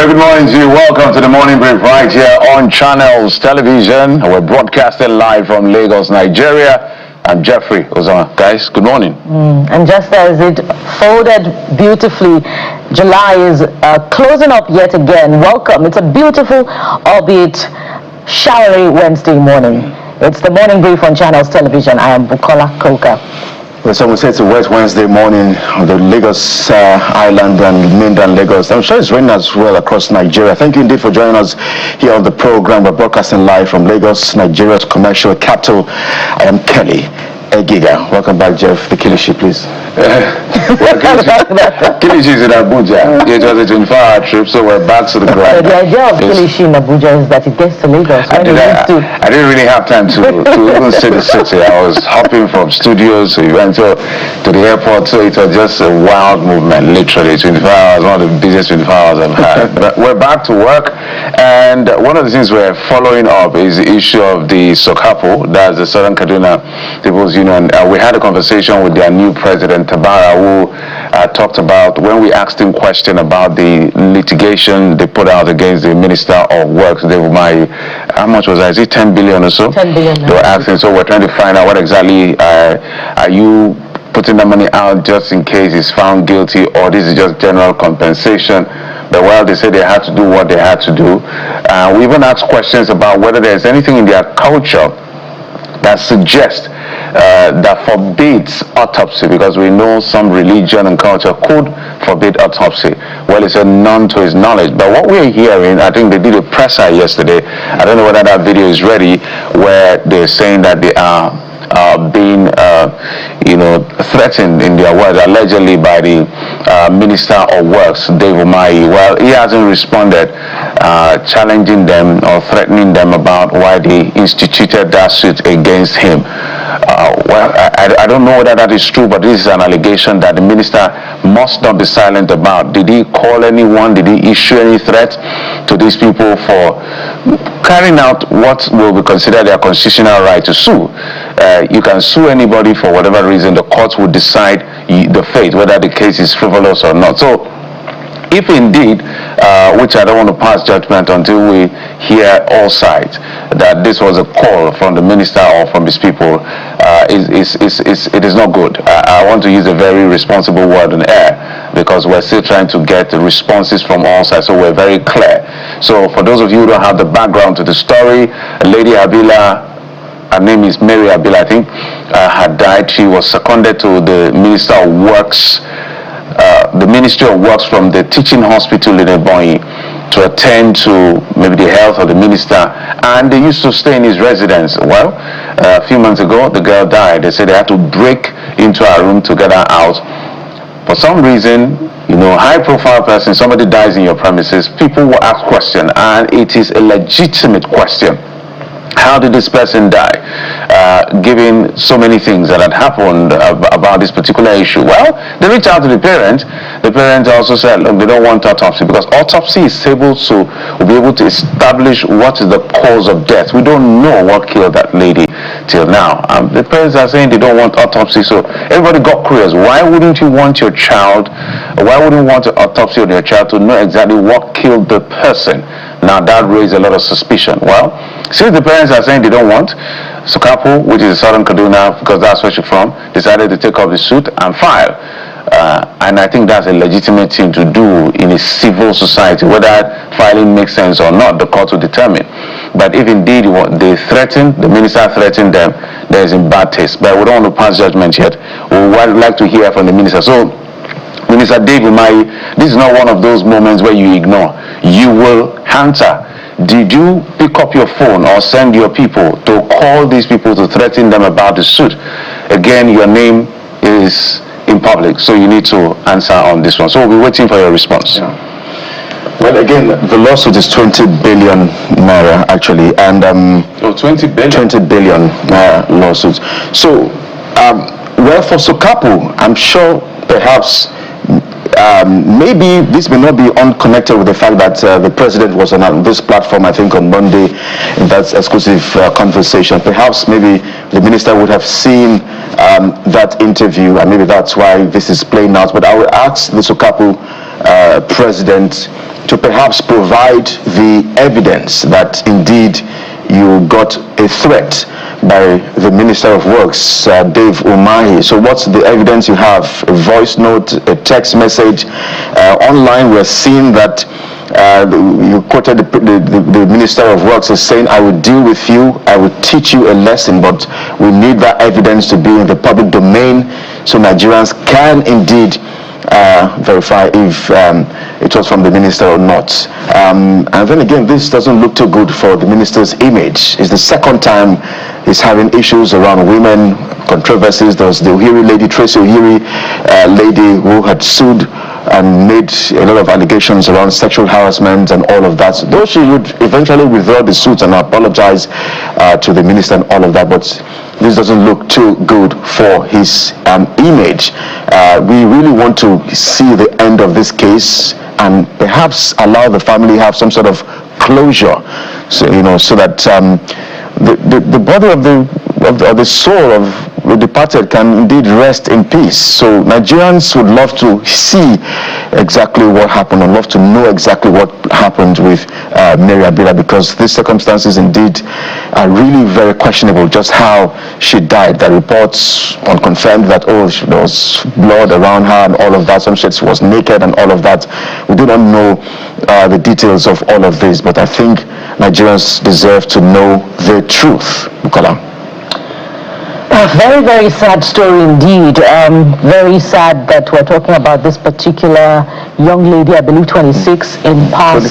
Very good morning to you. Welcome to the Morning Brief right here on Channels Television. We're broadcasting live from Lagos, Nigeria. I'm Jeffrey Ozama. Guys, good morning. And just as it folded beautifully, July is closing up yet again. Welcome. It's a beautiful, albeit showery Wednesday morning. It's the Morning Brief on Channels Television. I am Bukola Koka. Well, some would say it's a wet Wednesday morning on the Lagos Island and mainland Lagos. I'm sure it's raining as well across Nigeria. Thank you indeed for joining us here on the program. We're broadcasting live from Lagos, Nigeria's commercial capital. I am Kelly Egiga. Welcome back, Jeff. The Kilishi, please. Kilishi is in Abuja. It was a 24-hour trip, so we're back to the ground. The idea of Kilishi in Abuja is that it gets to Lagos. I didn't really have time to even see the city. I was hopping from studios, so we went to the airport, so it was just a wild movement, literally. 24 hours, one of the busiest 24 hours I've had. But we're back to work, and one of the things we're following up is the issue of the SOCAPO, that's the Southern Kaduna People's Union. We had a conversation with their new president, Tabara, who talked about, when we asked him question about the litigation they put out against the Minister of Works, how much was that? Is it 10 billion or so? 10 billion. They were asking, so we're trying to find out what exactly, are you putting the money out just in case he's found guilty, or this is just general compensation? But well, they said they had to do what they had to do. We even asked questions about whether there's anything in their culture that suggests that forbids autopsy, because we know some religion and culture could forbid autopsy. Well, it's a none to his knowledge. But what we're hearing, I think they did a presser yesterday. I don't know whether that video is ready, where they're saying that they are being, threatened in their words, allegedly by the Minister of Works, Dave Umahi. Well, he hasn't responded, challenging them or threatening them about why they instituted that suit against him. I don't know whether that is true, but this is an allegation that the minister must not be silent about. Did he call anyone? Did he issue any threat to these people for carrying out what will be considered their constitutional right to sue? You can sue anybody for whatever reason. The courts will decide the fate, whether the case is frivolous or not. So, if indeed, which I don't want to pass judgment until we hear all sides, that this was a call from the minister or from his people, it is not good. I want to use a very responsible word on air, because we're still trying to get responses from all sides, so we're very clear. So for those of you who don't have the background to the story, Lady Abila, her name is Mary Abila, I think, had died. She was seconded to the Minister of Works, the Ministry of Works from the teaching hospital in Ebonyi to attend to maybe the health of the minister, and they used to stay in his residence. Well, a few months ago, the girl died. They said they had to break into her room to get her out. For some reason, high-profile person, somebody dies in your premises, people will ask questions, and it is a legitimate question. How did this person die? Given so many things that had happened about this particular issue. Well, they reached out to the parents. The parents also said, look, they don't want autopsy, because autopsy is able to be able to establish what is the cause of death. We don't know what killed that lady till now. The parents are saying they don't want autopsy, so everybody got curious. Why wouldn't you want your child, why wouldn't you want an autopsy on your child to know exactly what killed the person? Now that raised a lot of suspicion. Well, since the parents are saying they don't want, SOCAPO, which is Southern Kaduna, because that's where she's from, decided to take up the suit and file. And I think that's a legitimate thing to do in a civil society. Whether filing makes sense or not, the court will determine. But if indeed they threaten, the minister threatened them, there is in bad taste. But we don't want to pass judgment yet. We would like to hear from the minister. So, Minister Dave Umahi, this is not one of those moments where you ignore. You will answer. Did you pick up your phone or send your people to call these people to threaten them about the suit? Again, your name is in public, so you need to answer on this one. So we'll be waiting for your response. Yeah. Well, again, the lawsuit is 20 billion naira, actually, and 20 billion? 20 billion naira lawsuits. So, well, for SOCAPO, I'm sure perhaps maybe this may not be unconnected with the fact that the president was on this platform, I think on Monday, in that exclusive conversation. Perhaps maybe the minister would have seen that interview, and maybe that's why this is playing out. But I will ask the SOCAPO president to perhaps provide the evidence that indeed you got a threat by the Minister of Works, Dave Umahi. So what's the evidence you have? A voice note, a text message? Online we're seeing that you quoted the Minister of Works as saying, I will deal with you, I will teach you a lesson, but we need that evidence to be in the public domain so Nigerians can indeed verify if it was from the minister or not. And then again, this doesn't look too good for the minister's image. It's the second time he's having issues around women, controversies. There was the Ohiri lady, Tracy Ohiri lady, who had sued and made a lot of allegations around sexual harassment and all of that. So though she would eventually withdraw the suit and apologize to the minister and all of that, but this doesn't look too good for his image. We really want to see the end of this case and perhaps allow the family have some sort of closure, so so that the body of the soul of the departed can indeed rest in peace. So Nigerians would love to see exactly what happened and love to know exactly what happened with Mary Abila, because these circumstances indeed are really very questionable. Just how she died. The reports unconfirmed that there was blood around her and all of that. Some said she was naked and all of that. We do not know the details of all of this, but I think Nigerians deserve to know the truth. Bukola. A very, very sad story indeed. Very sad that we're talking about this particular young lady, I believe 26, in past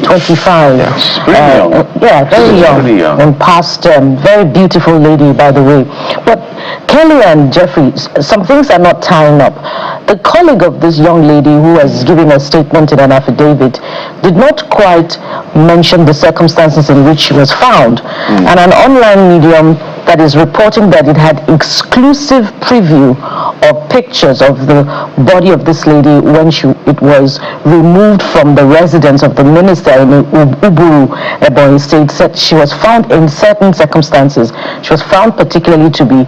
25. Yes, pretty young. Yeah, very young. And past, very beautiful lady, by the way. But Kelly and Jeffrey, some things are not tying up. The colleague of this young lady who was giving a statement in an affidavit did not quite mention the circumstances in which she was found. And an online medium that is reporting that it had exclusive preview of pictures of the body of this lady when it was removed from the residence of the minister in Uburu, Ebonyi State, said she was found in certain circumstances. She was found particularly to be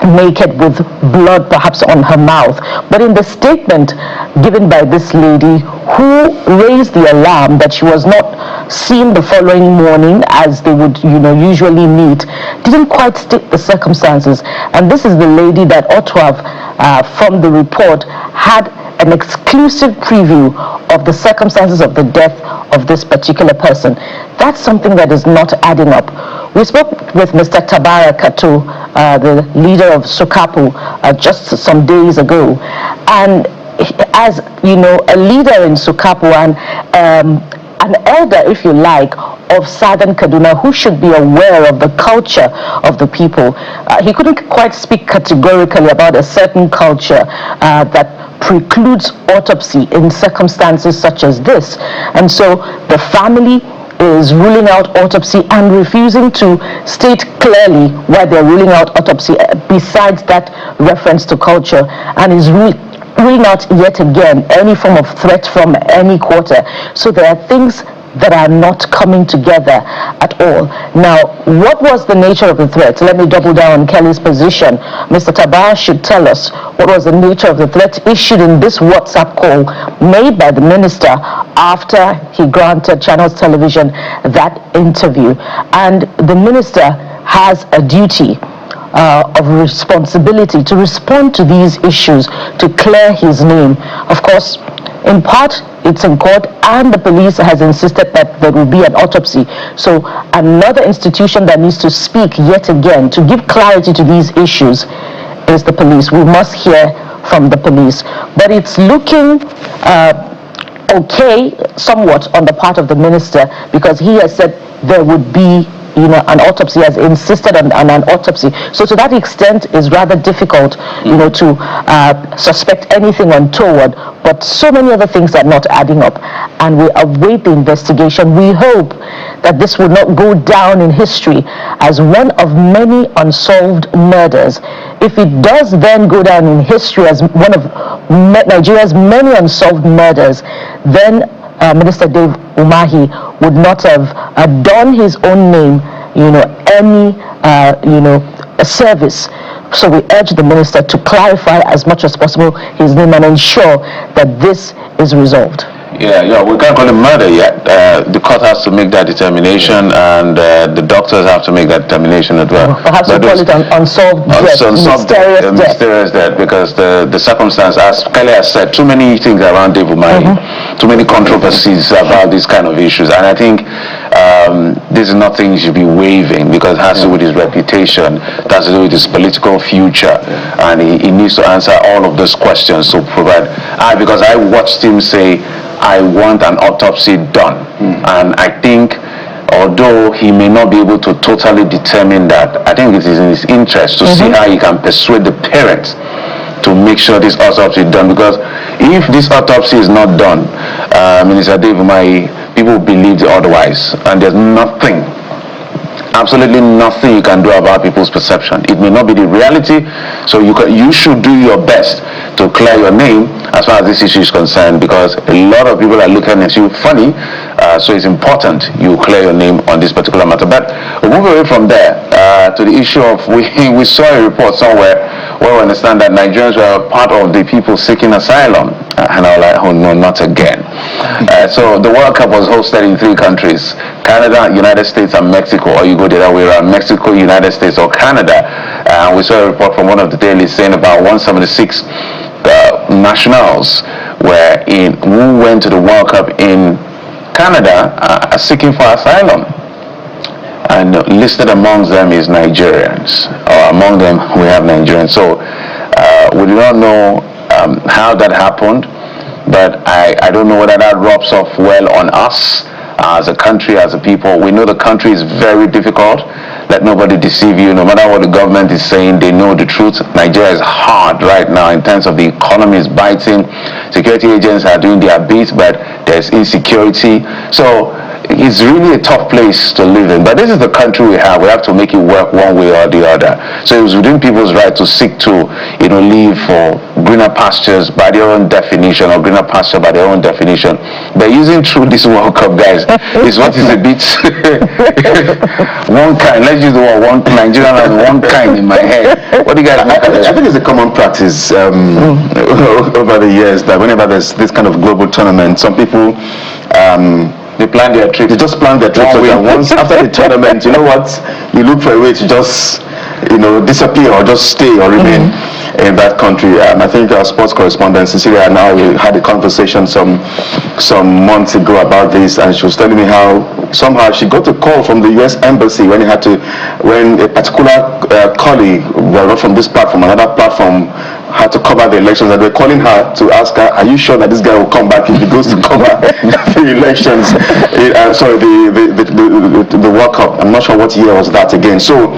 naked with blood perhaps on her mouth. But in the statement given by this lady, who raised the alarm that she was not seen the following morning as they would usually meet, didn't quite state the circumstances. And this is the lady that ought to have from the report had an exclusive preview of the circumstances of the death of this particular person. That's something that is not adding up. We spoke with Mr. Tabara Kato, the leader of Sokapu, just some days ago. And as you know, a leader in Sokapu and an elder, if you like, of Southern Kaduna, who should be aware of the culture of the people. He couldn't quite speak categorically about a certain culture that precludes autopsy in circumstances such as this. And so the family is ruling out autopsy and refusing to state clearly why they're ruling out autopsy besides that reference to culture, and is ruling out yet again any form of threat from any quarter. So there are things that are not coming together at all. Now, what was the nature of the threat? Let me double down on Kelly's position. Mr. Tabar should tell us what was the nature of the threat issued in this WhatsApp call made by the minister after he granted Channels Television that interview. And the minister has a duty of responsibility to respond to these issues, to clear his name. Of course, in part, it's in court, and the police has insisted that there will be an autopsy. So another institution that needs to speak yet again to give clarity to these issues is the police. We must hear from the police. But it's looking okay, somewhat, on the part of the minister, because he has said there would be an autopsy, has insisted on an autopsy. So to that extent, it's rather difficult, to suspect anything untoward. But so many other things are not adding up, and we await the investigation. We hope that this will not go down in history as one of many unsolved murders. If it does then go down in history as one of Nigeria's many unsolved murders, then Minister Dave Umahi would not have done his own name, any, a service. So we urge the minister to clarify as much as possible his name and ensure that this is resolved. Yeah, we can't call it murder yet. The court has to make that determination, and the doctors have to make that determination as well. Perhaps we call it an unsolved death, mysterious death, because the circumstance, as Kelly has said, too many things around Dave Umahi, too many controversies about these kind of issues, and I think this is nothing he should be waiving, because it has to do with his reputation, it has to do with his political future, and he needs to answer all of those questions to provide. Because I watched him say, I want an autopsy done, and I think although he may not be able to totally determine that, I think it is in his interest to see how he can persuade the parents to make sure this autopsy is done, because if this autopsy is not done, Minister Dave Umahi, people believe otherwise, and there's nothing, absolutely nothing you can do about people's perception. It may not be the reality, so you should do your best to clear your name as far as this issue is concerned, because a lot of people are looking at you funny, so it's important you clear your name on this particular matter. But we'll move away from there to the issue of, we saw a report somewhere where we understand that Nigerians were part of the people seeking asylum, and I was like, oh no, not again. So the World Cup was hosted in 3 countries, Canada, United States, and Mexico, or you go the other way around, Mexico, United States, or Canada. We saw a report from one of the dailies saying about 176 nationals who went to the World Cup in Canada are seeking for asylum, and listed amongst them is Nigerians, or among them we have Nigerians. So we do not know how that happened, but I don't know whether that rubs off well on us as a country, as a people. We know the country is very difficult. Let nobody deceive you. No matter what the government is saying, they know the truth. Nigeria is hard right now in terms of the economy is biting. Security agents are doing their bit, but there's insecurity. So it's really a tough place to live in. But this is the country we have. We have to make it work one way or the other. So it was within people's right to seek to, live for greener pastures by their own definition, or greener pasture by their own definition. But using through this World Cup, guys, is what is a bit one kind. Let's use the word one. Nigerian has one kind in my head. What do you guys think of that? I think it's a common practice over the years that whenever there's this kind of global tournament, some people they plan their trip. They just plan their trip. So that once after the tournament, you know what? You look for a way to just, disappear or just stay or remain in that country. I think our sports correspondent Cecilia and I had a conversation some months ago about this, and she was telling me how somehow she got a call from the U.S. Embassy when a particular colleague, well, not from this platform, another platform, had to cover the elections, and they were calling her to ask her, are you sure that this guy will come back if he goes to cover the elections? Sorry, the World Cup. I'm not sure what year was that again. So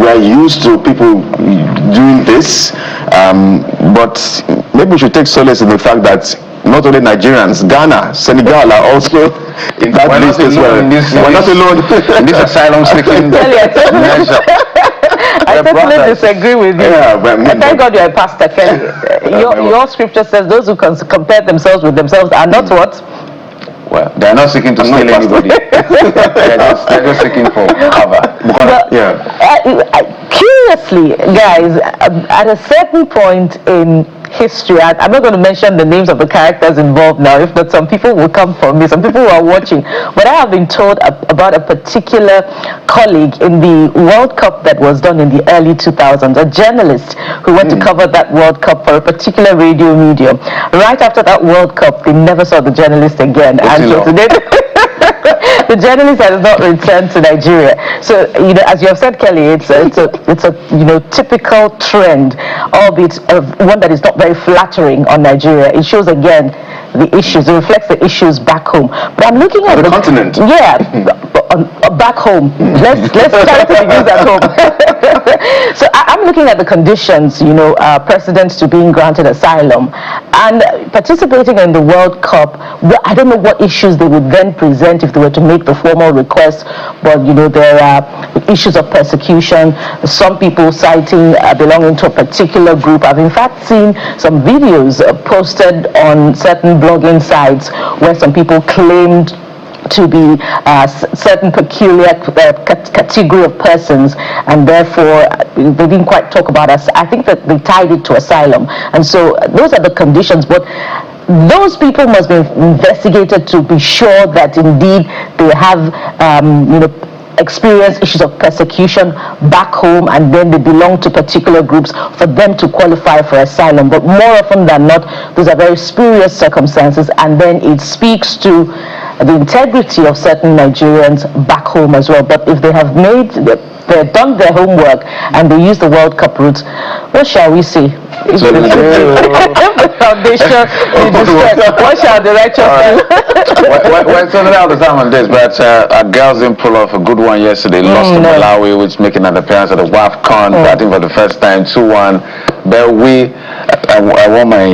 we're used to people doing this, but maybe we should take solace in the fact that not only Nigerians, Ghana, Senegal are also in that list as well. We're not alone in this asylum seeking measure. I totally disagree with you. Thank God you're a pastor, Kelly. Your scripture says those who compare themselves with themselves are not what? Well, they're not seeking to steal anybody. they're just seeking for cover. Curiously, guys, at a certain point in history, I'm not going to mention the names of the characters involved now, if not some people will come for me, some people who are watching, but I have been told about a particular colleague in the World Cup that was done in the early 2000s, a journalist who went to cover that World Cup for a particular radio medium. Right after that World Cup, they never saw the journalist again, and so today the journalist has not returned to Nigeria. So, as you have said, Kelly, it's a typical trend, albeit one that is not very flattering on Nigeria. It shows again the issues. It reflects the issues back home. But I'm looking at the continent. Yeah, back home. Let's try to use at home. So I'm looking at the conditions, precedents to being granted asylum and participating in the World Cup. I don't know what issues they would then present if they were to make the formal request, but there are issues of persecution. Some people citing belonging to a particular group. I've in fact seen some videos posted on certain blogging sites where some people claimed to be certain peculiar category of persons, and therefore they didn't quite talk about us. I think that they tied it to asylum, and so those are the conditions. But those people must be investigated to be sure that indeed they have, experience issues of persecution back home, and then they belong to particular groups for them to qualify for asylum. But more often than not, those are very spurious circumstances, and then it speaks to the integrity of certain Nigerians back home as well. But if they have they've done their homework and they use the World Cup route, what shall we say? So If the foundation is destroyed, what shall the righteous do? We're talking all the time on this, but our girls didn't pull off a good one yesterday. Lost to Malawi, which making an appearance at the WAFCON, I think for the first time, 2-1. But I wore my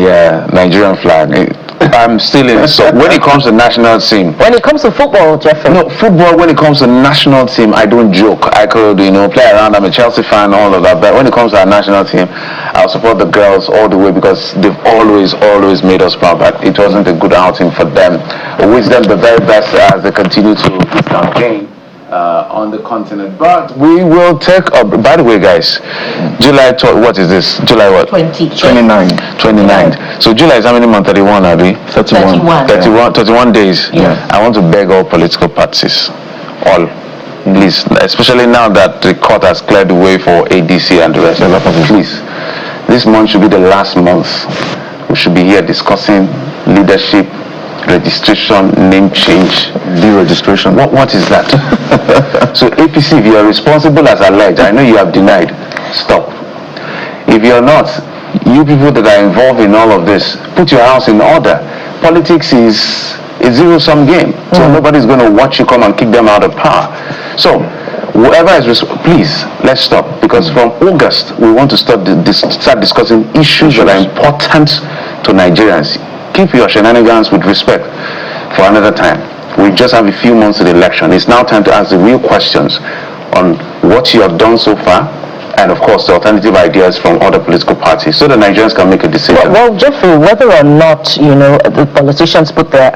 Nigerian flag. I'm still in. So when it comes to national team, When it comes to football, Jeffrey. no, football, when it comes to national team, I don't joke. I could, play around. I'm a Chelsea fan, all of that. But when it comes to our national team, I'll support the girls all the way because they've always made us proud. But it wasn't a good outing for them. I wish them the very best as they continue to campaign on the continent. But we will take up, by the way, guys, July, what is this? July what? 29th. So July is how many months? 31, are we? 31 days. Yeah. I want to beg all political parties, all, please, especially now that the court has cleared the way for ADC and the rest of them, please, this month should be the last month. We should be here discussing leadership, registration, name change, deregistration. What is that? So APC, if you are responsible as alleged, I know you have denied, stop. If you're not, you people that are involved in all of this, put your house in order. Politics is a zero-sum game, so nobody's going to watch you come and kick them out of power. So whoever is please, let's stop, because from August we want to start discussing issues that are important to Nigerians. Keep your shenanigans with respect for another time. We just have a few months to the election. It's now time to ask the real questions on what you have done so far, and of course the alternative ideas from other political parties, so the Nigerians can make a decision. Well, Jeffrey, whether or not the politicians put their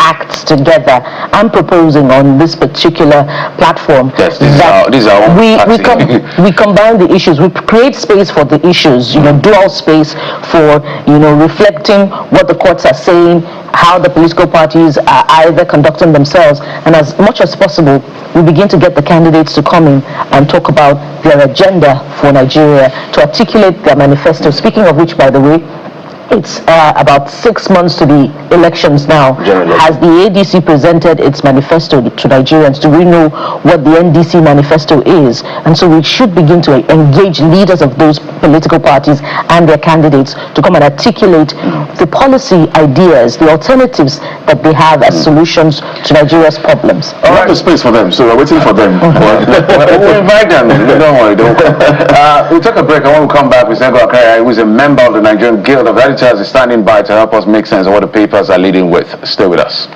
acts together, I'm proposing on this particular platform Yes, these are all we combine the issues, we create space for the issues, dual space for reflecting what the courts are saying, how the political parties are either conducting themselves, and as much as possible we begin to get the candidates to come in and talk about their agenda for Nigeria, to articulate their manifesto. Speaking of which, by the way, it's about 6 months to the elections now. Generally. Has the ADC presented its manifesto to Nigerians? Do we know what the NDC manifesto is? And so we should begin to engage leaders of those political parties and their candidates to come and articulate the policy ideas, the alternatives that they have as solutions to Nigeria's problems. We have the space for them, so we're waiting for them. We'll invite them. Don't worry. We'll take a break, and when we come back, we say, who is a member of the Nigerian Guild of Editors, is standing by to help us make sense of what the papers are leading with. Stay with us.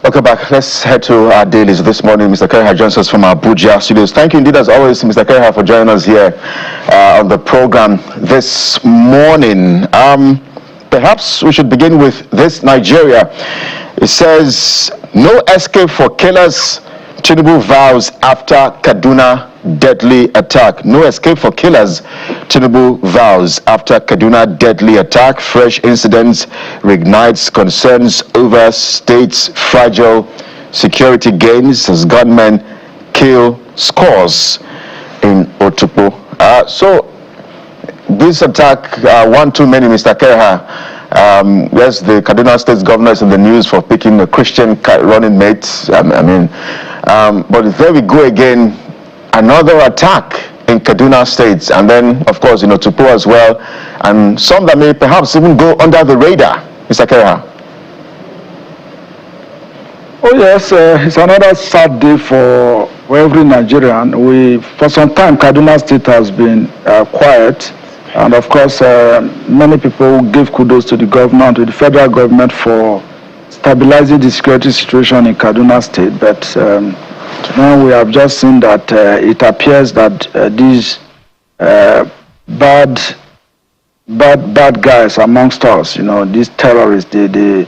Welcome back. Let's head to our dailies this morning. Mr. Kereha joins us from Abuja studios. Thank you indeed, as always, Mr. Kereha, for joining us here on the program this morning. Perhaps we should begin with this. Nigeria. It says, no escape for killers. Tinubu vows after Kaduna deadly attack. No escape for killers. Tinubu vows after Kaduna deadly attack. Fresh incidents reignites concerns over state's fragile security gains as gunmen kill scores in Otukpo. So this attack, one too many, Mr. Kereha. Yes, the Kaduna State governor is in the news for picking a Christian running mate. But there we go again. Another attack in Kaduna State, and then, of course, Tupo as well, and some that may perhaps even go under the radar. Mr. Kereha. Oh yes, it's another sad day for every Nigerian. For some time, Kaduna State has been quiet, and of course, many people give kudos to the government, to the federal government for stabilizing the security situation in Kaduna State, but now we have just seen that it appears that these bad bad guys amongst us. These terrorists, they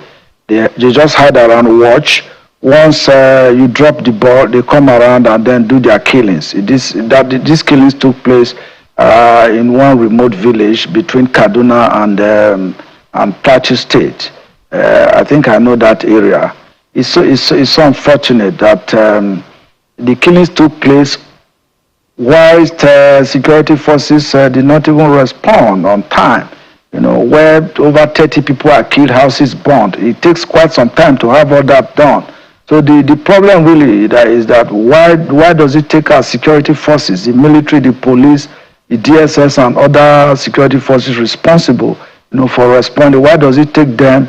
just hide around, watch. Once you drop the ball, they come around and then do their killings. These killings took place in one remote village between Kaduna and Plateau State. I think I know that area. It's so unfortunate that the killings took place whilst security forces did not even respond on time. Where over 30 people are killed, houses burned. It takes quite some time to have all that done. So the problem really is that why does it take our security forces, the military, the police, the DSS and other security forces responsible, for responding? Why does it take them,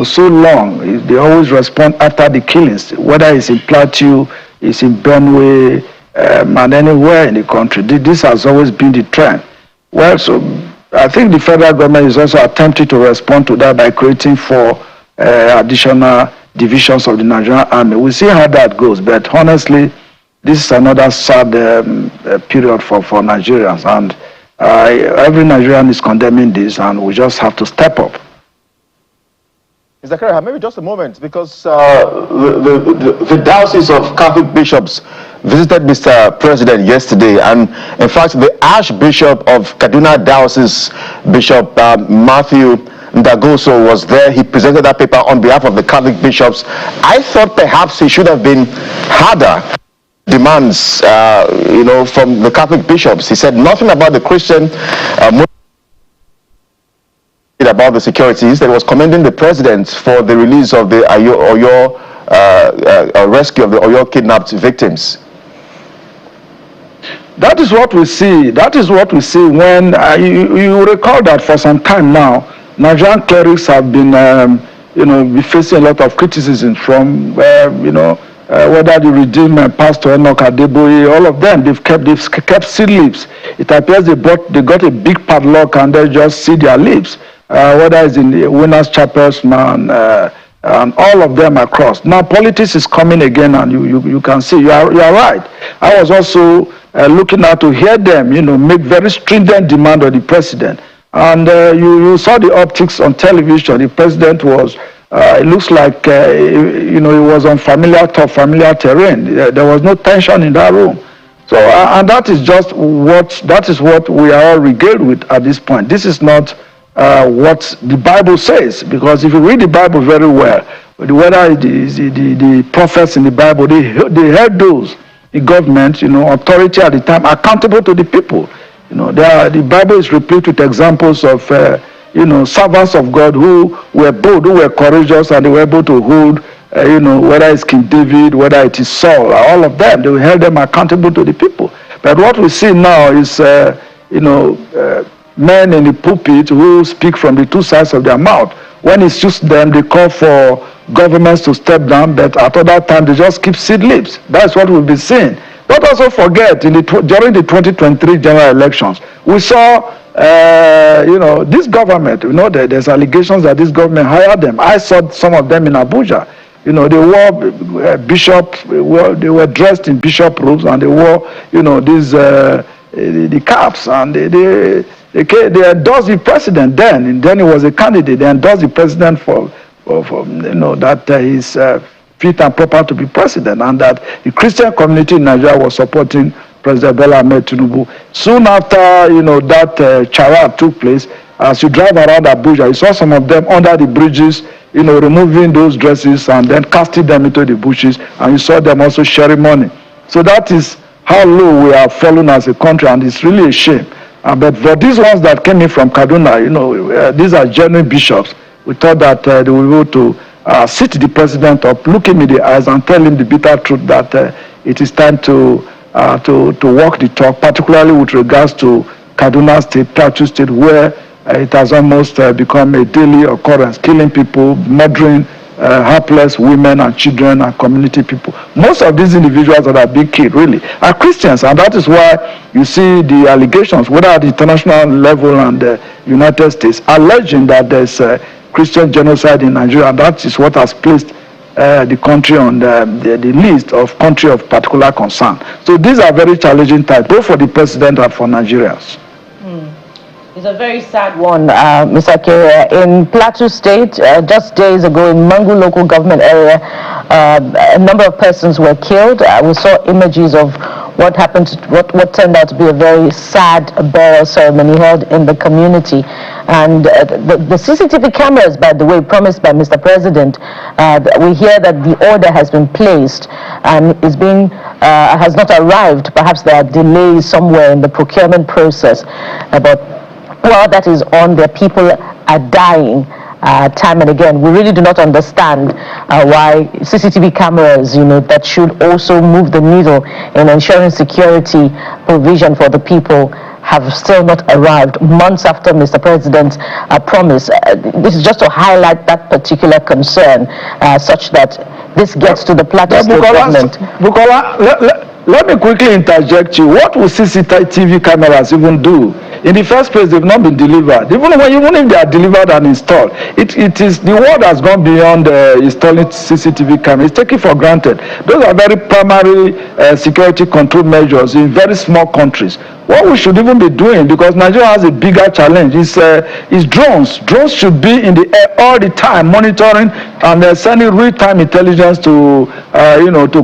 so long? They always respond after the killings, whether it's in Plateau, it's in Benue, and anywhere in the country. This has always been the trend. Well, so I think the federal government is also attempting to respond to that by creating 4 additional divisions of the Nigerian Army. We'll see how that goes, but honestly, this is another sad period for Nigerians, and every Nigerian is condemning this, and we just have to step up. Insecurity, maybe just a moment, because the diocese of Catholic bishops visited Mr. President yesterday, and in fact, the Archbishop of Kaduna Diocese, Bishop Matthew Ndagoso, was there. He presented that paper on behalf of the Catholic bishops. I thought perhaps he should have been harder demands, from the Catholic bishops. He said nothing about the Christian about the security. Instead, he was commending the president for the release of the Oyo rescue of the Oyo kidnapped victims. That is what we see. That is what we see when you recall that for some time now, Nigerian clerics have been, facing a lot of criticism from, whether the Redeemed Pastor Enoch Adeboye, all of them, they've kept sealed lips. It appears they got a big padlock and they just seal their lips. Whether it's in the Winners Chapels, man, and all of them across. Now politics is coming again, and you can see you are right. I was also looking out to hear them, make very stringent demand of the president. And you saw the optics on television. The president was, it looks like, he was on familiar terrain. There was no tension in that room. So, and that is just what we are all regaled with at this point. This is not what the Bible says, because if you read the Bible very well, whether it is the prophets in the Bible, they held those, the government, authority at the time, accountable to the people. The Bible is replete with examples of, servants of God who were bold, who were courageous, and they were able to hold, whether it's King David, whether it is Saul, all of them, they held them accountable to the people. But what we see now is, men in the pulpit who speak from the two sides of their mouth. When it suits them, they call for governments to step down, but at other time, they just keep sealed lips. That's what we've been seeing. Don't also forget, during the 2023 general elections, we saw, this government, there's allegations that this government hired them. I saw some of them in Abuja. They wore they were dressed in bishop robes, and they wore, the caps, and they endorsed the president then, and then he was a candidate. They endorsed the president for that he's fit and proper to be president, and that the Christian community in Nigeria was supporting President Bola Ahmed Tinubu. Soon after, that charade took place, as you drive around Abuja, you saw some of them under the bridges, removing those dresses and then casting them into the bushes, and you saw them also sharing money. So that is how low we have fallen as a country, and it's really a shame. But for these ones that came in from Kaduna, these are genuine bishops. We thought that they will be able to sit the president up, look him in the eyes, and tell him the bitter truth that it is time to walk the talk, particularly with regards to Kaduna State, Plateau State, where it has almost become a daily occurrence, killing people, murdering helpless women and children and community people. Most of these individuals that are being killed really are Christians, and that is why you see the allegations, whether at the international level and the United States, alleging that there's Christian genocide in Nigeria, and that is what has placed the country on the list of country of particular concern. So these are very challenging times, both for the president and for Nigerians. It's a very sad one, Mr. Keria. In Plateau State, just days ago in Mangu local government area, a number of persons were killed. We saw images of what happened, what turned out to be a very sad burial ceremony held in the community. And the CCTV cameras, by the way, promised by Mr. President, we hear that the order has been placed and is being has not arrived. Perhaps there are delays somewhere in the procurement process, but while that is on, the people are dying time and again. We really do not understand why CCTV cameras, that should also move the needle in ensuring security provision for the people, have still not arrived months after Mr. President's promise. This is just to highlight that particular concern, such that this gets to the Plateau State government. Bukola, let me quickly interject you. What will CCTV cameras even do? In the first place, they've not been delivered. Even if they are delivered and installed, it is the world has gone beyond installing CCTV cameras. It's taken for granted. Those are very primary security control measures in very small countries. What we should even be doing, because Nigeria has a bigger challenge, is drones. Drones should be in the air all the time, monitoring and sending real-time intelligence to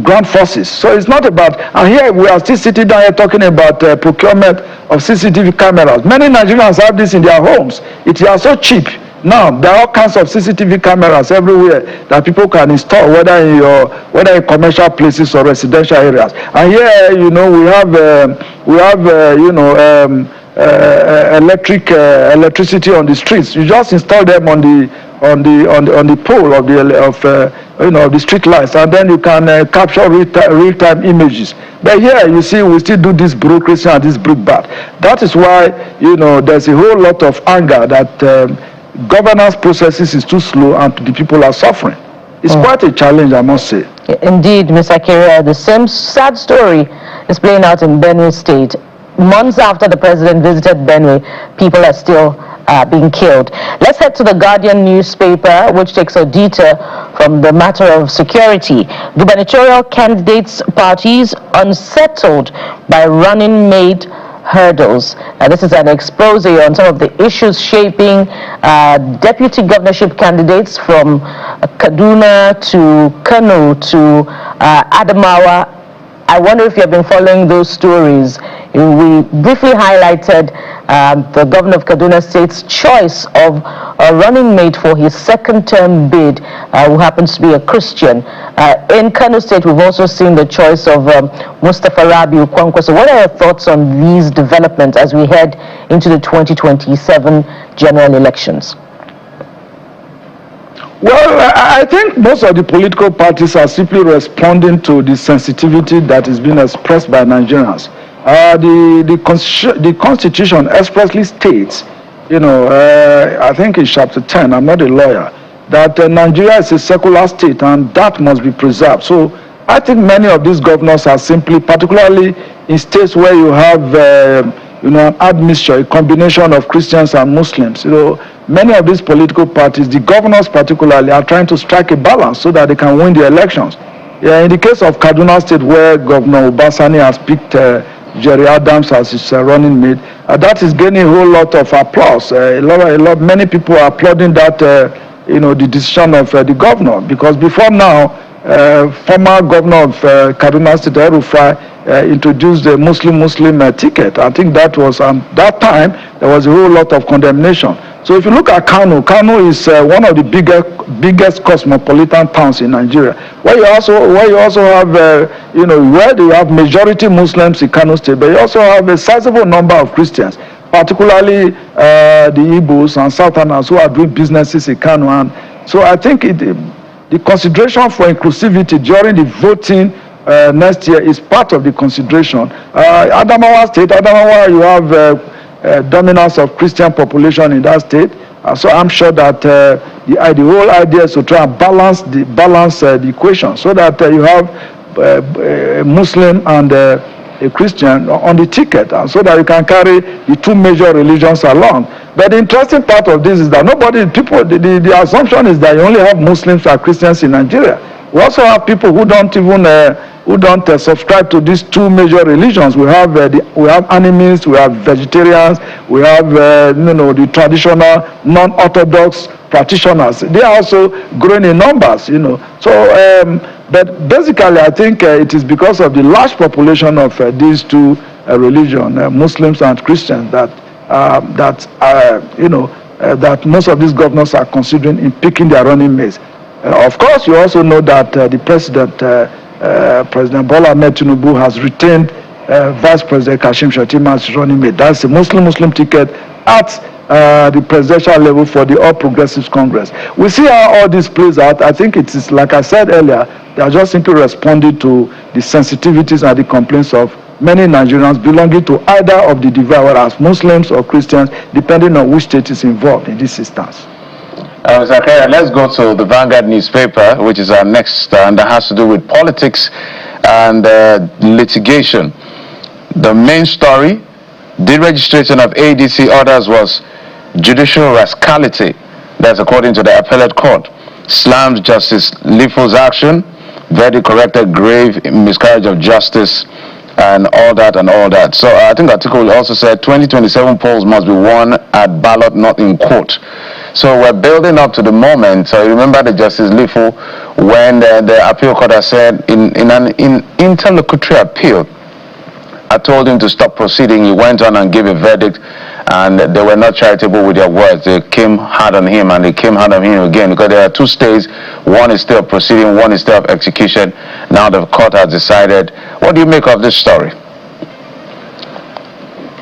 ground forces. So it's not about, and here we are still sitting down here talking about procurement of CCTV cameras. Many Nigerians have this in their homes. It is so cheap. Now there are all kinds of CCTV cameras everywhere that people can install, whether in commercial places or residential areas. And here, we have electricity on the streets. You just install them on the pole of the street lights, and then you can capture real-time images. But here, you see, we still do this bureaucracy and this brickbat. That is why there's a whole lot of anger that governance processes is too slow and the people are suffering. It's quite a challenge, I must say. Indeed, Mr. Keria, the same sad story is playing out in Benue State. Months after the president visited Benue, people are still being killed. Let's head to the Guardian newspaper, which takes a detour from the matter of security. Gubernatorial candidates' parties unsettled by running mate hurdles. This is an expose on some of the issues shaping deputy governorship candidates from Kaduna to Kano to Adamawa. I wonder if you have been following those stories. We briefly highlighted the governor of Kaduna State's choice of a running mate for his second-term bid, who happens to be a Christian. In Kano State, we've also seen the choice of Mustafa Rabiu Kwankwaso. So what are your thoughts on these developments as we head into the 2027 general elections? Well, I think most of the political parties are simply responding to the sensitivity that is being expressed by Nigerians. The Constitution expressly states, I think in chapter 10, I'm not a lawyer, that Nigeria is a secular state and that must be preserved. So I think many of these governors are simply, particularly in states where you have an admixture, a combination of Christians and Muslims. Many of these political parties, the governors particularly, are trying to strike a balance so that they can win the elections. In the case of Kaduna State, where Governor Obasani has picked Jerry Adams as his running mate, that is gaining a whole lot of applause. Many people are applauding that, the decision of the governor, because before now, former governor of Kaduna State, El-Rufai, introduced the Muslim ticket. I think that was that time there was a whole lot of condemnation. So if you look at Kano is one of the biggest cosmopolitan towns in Nigeria, where you also have where you have majority Muslims in Kano State, but you also have a sizable number of Christians, particularly the Igbos and Southerners who are doing businesses in Kano. And so I think the consideration for inclusivity during the voting next year is part of the consideration. Adamawa State, you have dominance of Christian population in that state. So I'm sure that the whole idea is to try and balance the equation so that you have a Muslim and a Christian on the ticket, so that you can carry the two major religions along. But the interesting part of this is that the assumption is that you only have Muslims or Christians in Nigeria. We also have people who don't even who don't subscribe to these two major religions. We have animists, we have vegetarians, we have the traditional non-orthodox practitioners. They are also growing in numbers, So, but basically, I think it is because of the large population of these two religions, Muslims and Christians, that most of these governors are considering in picking their running mates. Of course, you also know that the president, President Bola Ahmed Tinubu, has retained Vice President Kashim Shettima as running mate. That's a Muslim ticket at the presidential level for the All Progressives Congress. We see how all this plays out. I think it is, like I said earlier, they are just simply responding to the sensitivities and the complaints of many Nigerians belonging to either of the divide, whether as Muslims or Christians, depending on which state is involved in this instance. Zakaria, let's go to the Vanguard newspaper, which is our next, and that has to do with politics and litigation. The main story, deregistration of ADC orders was judicial rascality. That's according to the appellate court. Slams Justice Lifu's action, verdict corrected grave miscarriage of justice, and all that. So I think the article also said 2027 polls must be won at ballot, not in court. So we're building up to the moment. So you remember the Justice Lifu when the appeal court has said in an interlocutory appeal, I told him to stop proceeding. He went on and gave a verdict, and they were not charitable with their words. They came hard on him, and they came hard on him again, because there are two stays. One is still proceeding, one is still of execution. Now the court has decided. What do you make of this story?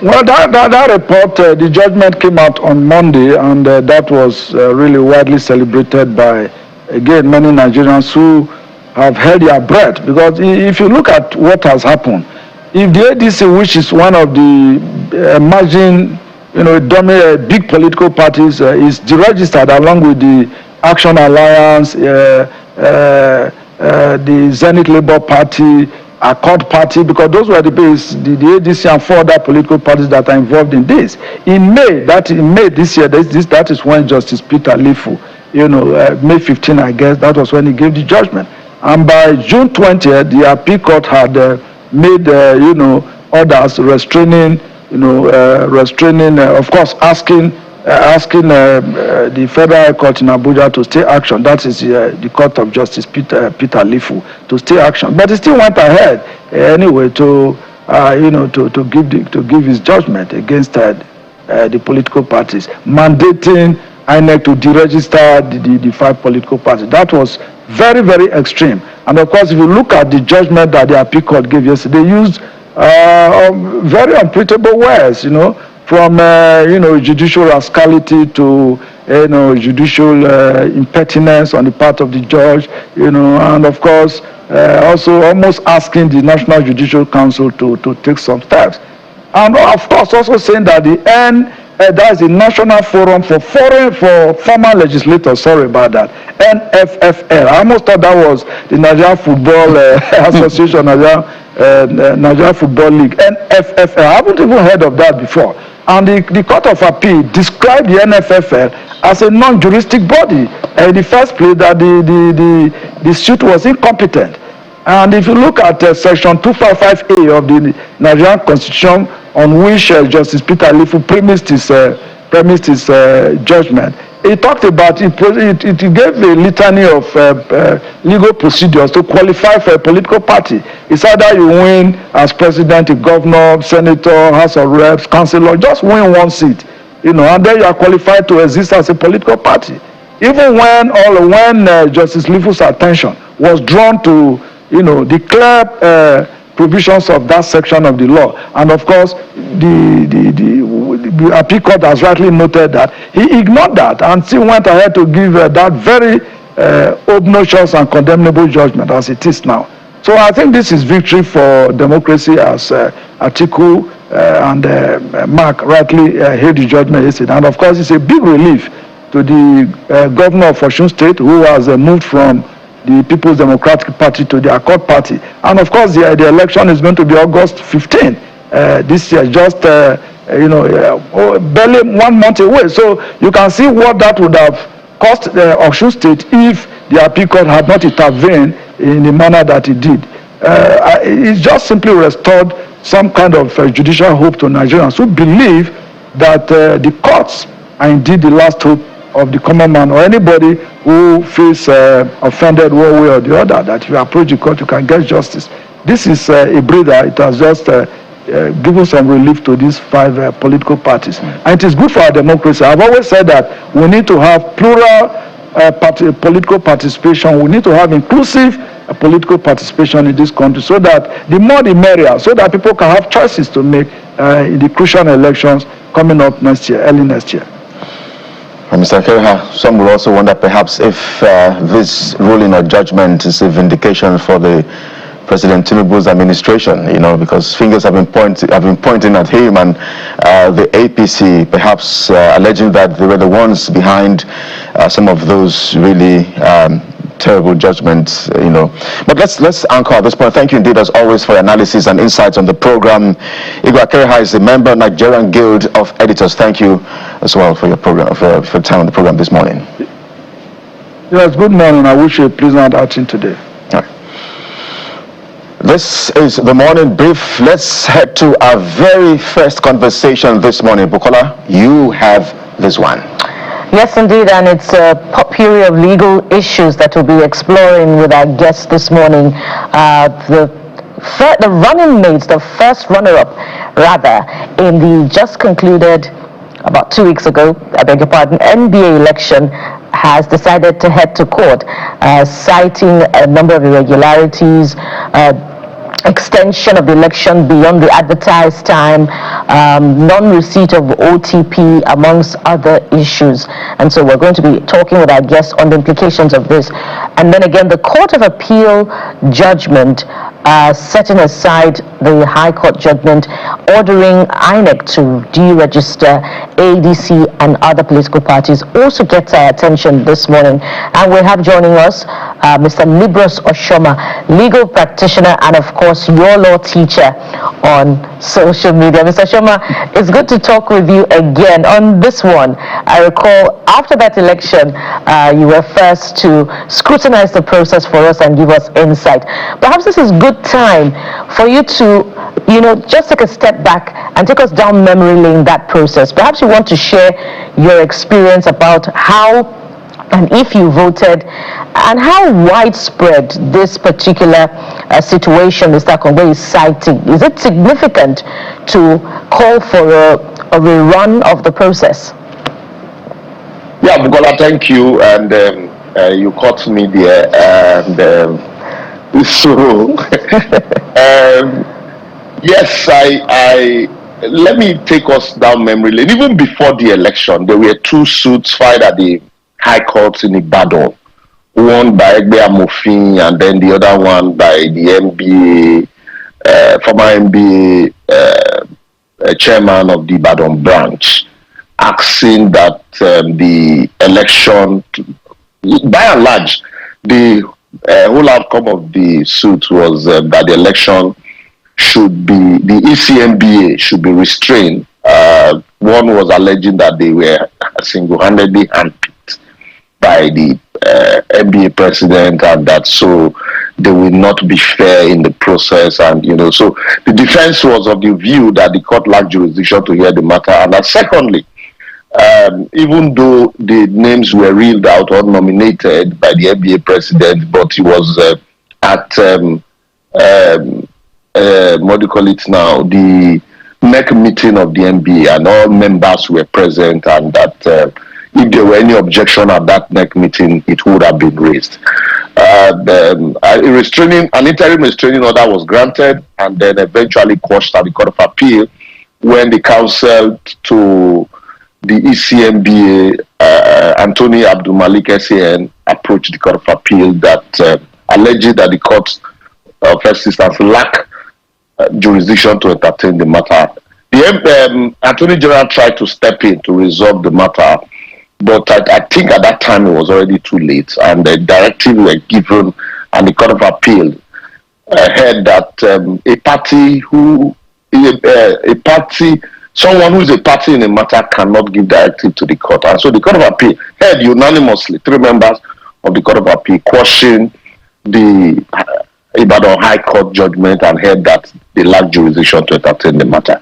Well, that report, the judgment came out on Monday, and that was really widely celebrated by, again, many Nigerians who have held their breath. Because if you look at what has happened, if the ADC, which is one of the emerging, dominant big political parties, is deregistered along with the Action Alliance, the Zenith Labour Party, Accord Party, because those were the ADC and 4 other political parties that are involved in this. In May this year, that is when Justice Peter Lifu, May 15, I guess, that was when he gave the judgment. And by June 20th, the appeal court had made, orders restraining, of course, asking the Federal High Court in Abuja to stay action. That is the Court of Justice Peter Lifu to stay action. But he still went ahead anyway to give his judgment against the political parties, mandating INEC to deregister the 5 political parties. That was very, very extreme. And of course, if you look at the judgment that the appeal court gave yesterday, they used very unpredictable words, from judicial rascality to judicial impertinence on the part of the judge, and of course also almost asking the National Judicial Council to take some steps, and of course also saying that that is the National Forum for Former Legislators. Sorry about that. NFFL. I almost thought that was the Nigerian Football Association, Nigerian Football League. NFFL. I haven't even heard of that before. And the Court of Appeal described the NFFL as a non-juristic body. In the first place, that the suit was incompetent. And if you look at Section 255A of the Nigerian Constitution, on which Justice Peter Lifu premised his judgment, he talked about it gave a litany of legal procedures to qualify for a political party. It's either you win as president, a governor, senator, House of Reps, councillor, just win one seat, and then you are qualified to exist as a political party. Even when Justice Lifu's attention was drawn to the clear provisions of that section of the law, and of course the appeal court has rightly noted that he ignored that and still went ahead to give that very obnoxious and condemnable judgment as it is now. So I think this is victory for democracy, as Atiku and Mark rightly heard the judgment yesterday. And of course it's a big relief to the governor of Osun State, who has moved from the People's Democratic Party to the Accord Party. And of course the election is going to be August 15 this year, just barely 1 month away. So you can see what that would have cost Osun State if the appeal court had not intervened in the manner that it did. It's just simply restored some kind of judicial hope to Nigerians who believe that the courts are indeed the last hope of the common man, or anybody who feels offended one way or the other, that if you approach the court, you can get justice. This is a breather. It has just given some relief to these 5 political parties. And it is good for our democracy. I've always said that we need to have plural political participation. We need to have inclusive political participation in this country, so that the more the merrier, so that people can have choices to make in the crucial elections coming up next year, early next year. Mr. Kereha, some will also wonder perhaps if this ruling or judgment is a vindication for the President Tinubu's administration, because fingers have been pointing at him and the APC, perhaps alleging that they were the ones behind some of those really terrible judgments, But let's anchor at this point. Thank you indeed, as always, for your analysis and insights on the program. Igwe Kereha is a member of Nigerian Guild of Editors. Thank you as well for your program, for time on the program this morning. Yes, good morning. I wish you a pleasant outing today. This is the morning brief. Let's head to our very first conversation this morning. Bukola, you have this one. Yes, indeed, and it's a potpourri of legal issues that we'll be exploring with our guests this morning. The running mates, the first runner-up, rather, in the just concluded, about 2 weeks ago, I beg your pardon, NBA election, has decided to head to court, citing a number of irregularities, extension of the election beyond the advertised time, non-receipt of OTP, amongst other issues. And so we're going to be talking with our guests on the implications of this. And then again, the Court of Appeal judgment, setting aside the High Court judgment ordering INEC to deregister ADC and other political parties, also gets our attention this morning. And we have joining us Mr. Libros Oshoma, legal practitioner and of course your law teacher on social media. Mr. Oshoma, it's good to talk with you again on this one. I recall after that election, you were first to scrutinize the process for us and give us insight. Perhaps this is good time for you to, just take a step back and take us down memory lane, that process. Perhaps you want to share your experience about how and if you voted, and how widespread this particular situation Mr. Kongwe is citing. Is it significant to call for a rerun of the process? Yeah, Bukola, thank you, and you caught me there, and so yes, I let me take us down memory lane. Even before the election, there were 2 suits filed at the High Court in Ibadan, one by Egbe Amofin and then the other one by the NBA, former NBA chairman of the Ibadan branch, asking that the election, by and large, the whole outcome of the suit was that the election should be, the ECMBA should be restrained. One was alleging that they were single-handedly handpicked by the NBA president, and that so they will not be fair in the process, and so the defense was of the view that the court lacked jurisdiction to hear the matter, and that secondly, even though the names were reeled out or nominated by the NBA president, but he was at what do you call it now, the NEC meeting of the NBA, and all members were present, and that if there were any objection at that NEC meeting, it would have been raised. An interim restraining order was granted and then eventually quashed at the Court of Appeal when the counsel to the ECMBA, Anthony Abdul Malik SAN, approached the Court of Appeal that alleged that the court of first instance lacked jurisdiction to entertain the matter. The Attorney General tried to step in to resolve the matter, but I think at that time it was already too late, and the directives were given, and the Court of Appeal heard that someone who is a party in a matter cannot give directive to the court. And so the Court of Appeal heard unanimously, 3 members of the Court of Appeal, quashing the Ibadan High Court judgment and heard that they lack jurisdiction to entertain the matter.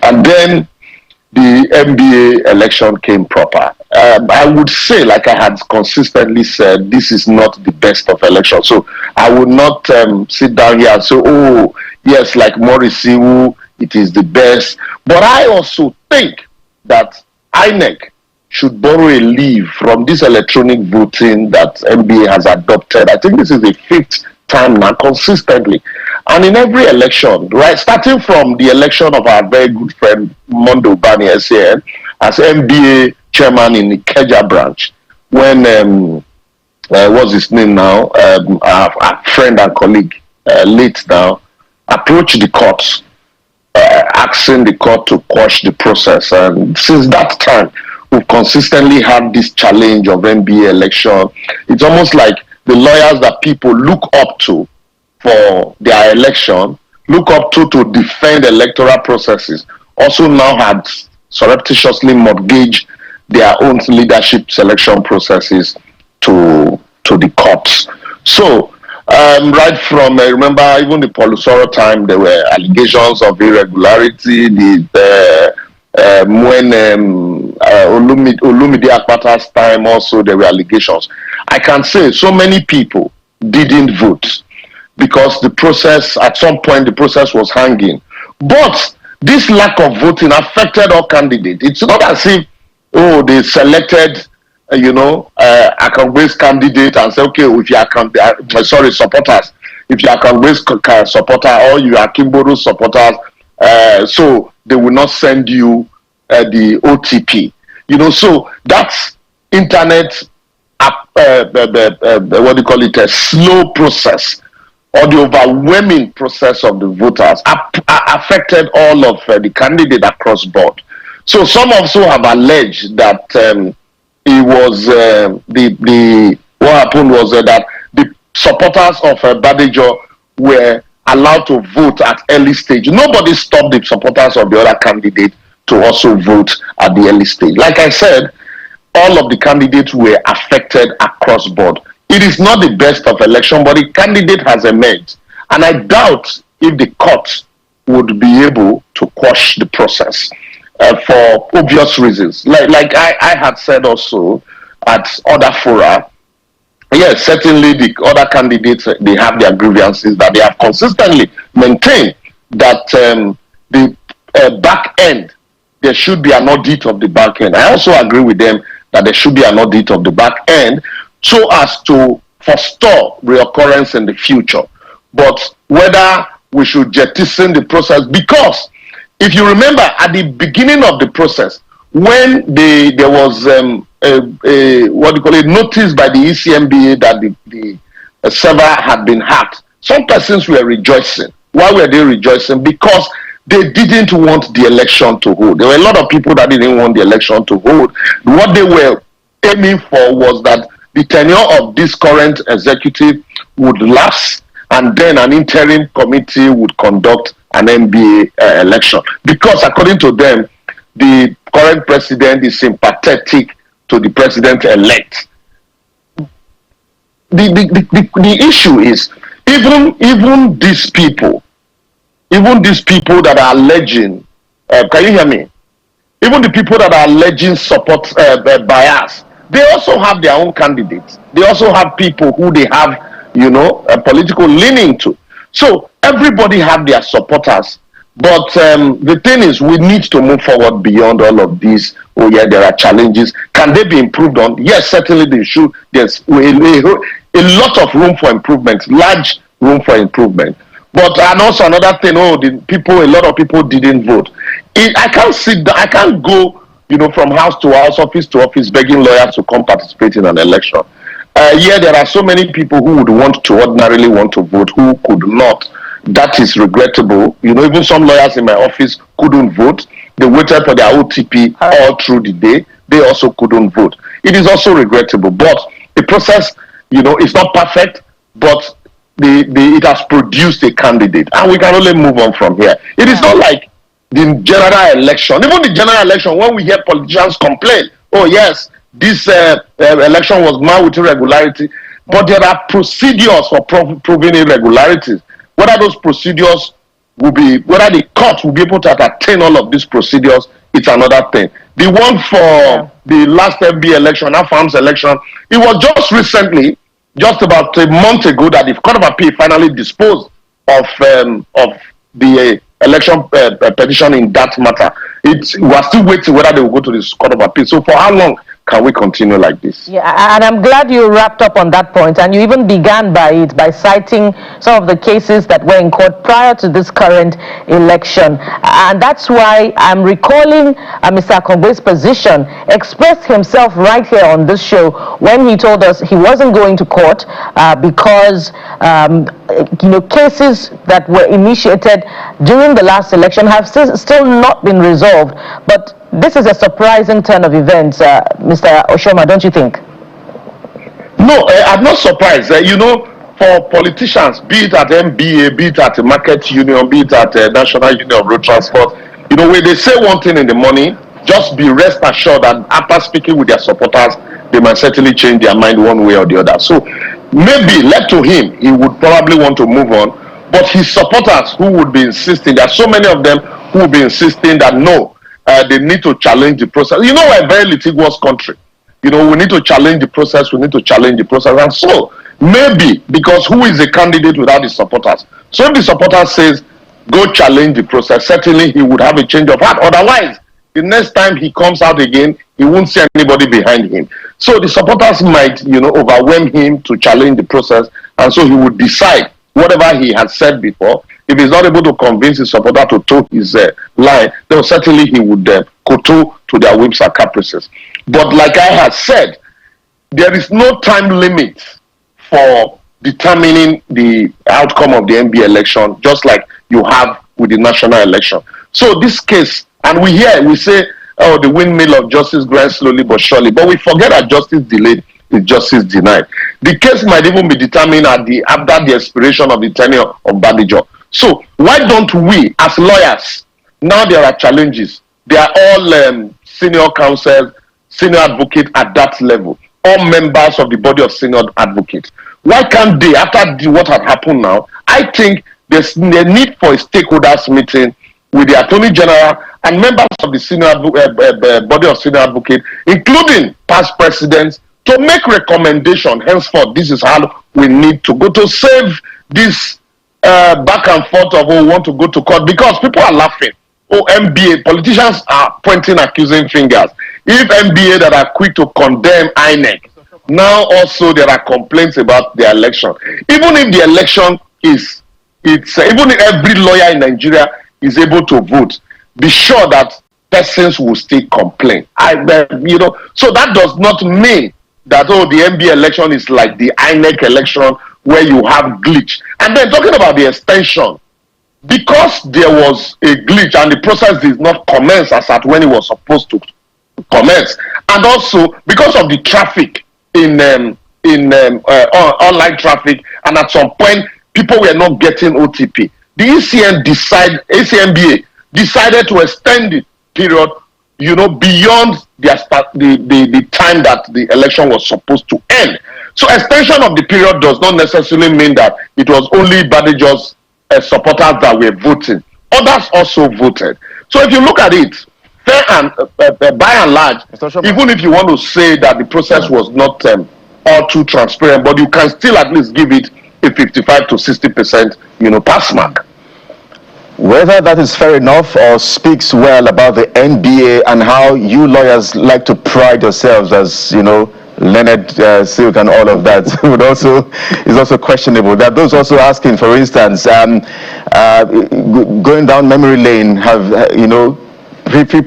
And then the NBA election came proper. I would say, like I had consistently said, this is not the best of elections. So I would not sit down here and say, oh, yes, like Morrissey, it is the best. But I also think that INEC should borrow a leaf from this electronic voting that NBA has adopted. I think this is the fifth time now, consistently. And in every election, right, starting from the election of our very good friend Mondo Bani SAN as NBA chairman in the Ikeja branch, when what's his name now, our friend and colleague, late now, approached the courts, asking the court to quash the process. And since that time, we've consistently had this challenge of NBA election. It's almost like the lawyers that people look up to for their election, look up to defend electoral processes, also now had surreptitiously mortgaged their own leadership selection processes to the courts. So, right from, remember, even the Polusoro time, there were allegations of irregularity. When Olumide Akpata's time, also there were allegations. I can say so many people didn't vote because the process, at some point, the process was hanging. But this lack of voting affected all candidates. It's not as if, oh, they selected, a Congress candidate and say, okay, if you are, supporters. If you are Congress supporter or you are Kimboro supporters, so they will not send you the OTP. So that's internet, what do you call it, a slow process, or the overwhelming process of the voters affected all of the candidates across board. So some also have alleged that it was what happened was that the supporters of Badejo were allowed to vote at early stage. Nobody stopped the supporters of the other candidate to also vote at the early stage. Like I said, all of the candidates were affected across board. It is not the best of election, but the candidate has emerged. And I doubt if the court would be able to quash the process for obvious reasons. Like I had said also at other fora, yes, certainly the other candidates, they have their grievances that they have consistently maintained that the back end, there should be an audit of the back end. I also agree with them that there should be an audit of the back end so as to forestall reoccurrence in the future. But whether we should jettison the process, because if you remember at the beginning of the process, when there was what do you call it, notice by the ECMBA that the server had been hacked, some persons were rejoicing. Why were they rejoicing? Because they didn't want the election to hold. There were a lot of people that didn't want the election to hold. What they were aiming for was that the tenure of this current executive would lapse, and then an interim committee would conduct an NBA election. Because according to them, the current president is sympathetic to the president-elect. The issue is, even these people that are alleging, can you hear me? Even the people that are alleging support bias, they also have their own candidates. They also have people who they have, a political leaning to. So everybody have their supporters. But the thing is, we need to move forward beyond all of these. Oh yeah, there are challenges. Can they be improved on? Yes, certainly they should. There's a lot of room for improvement, large room for improvement. But and also another thing, a lot of people didn't vote. I can't sit down, I can't go, from house to house, office to office, begging lawyers to come participate in an election. There are so many people who would ordinarily want to vote who could not. That is regrettable. Even some lawyers in my office couldn't vote. They waited for their OTP all through the day. They also couldn't vote. It is also regrettable. But the process, is not perfect, but it has produced a candidate. And we can only move on from here. It is not like the general election. Even the general election, when we hear politicians complain, oh yes, this election was marred with irregularity. but there are procedures for proving irregularities. Whether those procedures will be, whether the court will be able to attain all of these procedures, it's another thing. The one for the last MB election, farms election, it was just recently, just about a month ago, that the Court of Appeal finally disposed of the election petition in that matter. We're still waiting whether they will go to the Court of Appeal. So for how long can we continue like this? Yeah, and I'm glad you wrapped up on that point, and you even began by citing some of the cases that were in court prior to this current election. And that's why I'm recalling Mr. Akongwe's position, expressed himself right here on this show when he told us he wasn't going to court because cases that were initiated during the last election have still not been resolved. But this is a surprising turn of events, Mr. Oshoma, don't you think? No, I'm not surprised. For politicians, be it at MBA, be it at the market union, be it at the National Union of Road Transport, when they say one thing in the morning, just be rest assured that after speaking with their supporters, they might certainly change their mind one way or the other. So maybe left to him, he would probably want to move on. But his supporters who would be insisting, there are so many of them who will be insisting that no, they need to challenge the process. We're a very litigious country. We need to challenge the process. We need to challenge the process. And so, maybe, because who is a candidate without his supporters? So if the supporter says, go challenge the process, certainly he would have a change of heart. Otherwise, the next time he comes out again, he won't see anybody behind him. So the supporters might, overwhelm him to challenge the process. And so he would decide whatever he had said before. If he's not able to convince his supporter to toe his line, then certainly he would kowtow to their whims and caprices. But like I had said, there is no time limit for determining the outcome of the MB election, just like you have with the national election. So this case, and we say, oh, the windmill of justice grinds slowly but surely, but we forget that justice delayed is justice denied. The case might even be determined after the expiration of the tenure of Badijo. So why don't we, as lawyers, now there are challenges. They are all senior counsel, senior advocate at that level, all members of the body of senior advocates. Why can't they, after what had happened now, I think there's a need for a stakeholders meeting with the Attorney General and members of the senior body of senior advocate, including past presidents, to make recommendation. Henceforth, this is how we need to go to save this back and forth of we want to go to court, because people are laughing. MBA politicians are pointing accusing fingers. If MBA that are quick to condemn INEC, now also there are complaints about the election. Even if the election even if every lawyer in Nigeria is able to vote, be sure that persons will still complain. So that does not mean that the MBA election is like the INEC election where you have glitch. And then talking about the extension, because there was a glitch and the process did not commence as at when it was supposed to commence, and also because of the traffic in online traffic, and at some point people were not getting OTP, the ACMBA decided to extend the period, beyond the time that the election was supposed to end. So extension of the period does not necessarily mean that it was only Badijo's supporters that were voting. Others also voted. So if you look at it, fair and by and large, even if you want to say that the process was not all too transparent, but you can still at least give it a 55 to 60%, pass mark. Whether that is fair enough or speaks well about the NBA and how you lawyers like to pride yourselves as, learned silk and all of that is also questionable. There are those also asking, for instance, going down memory lane, have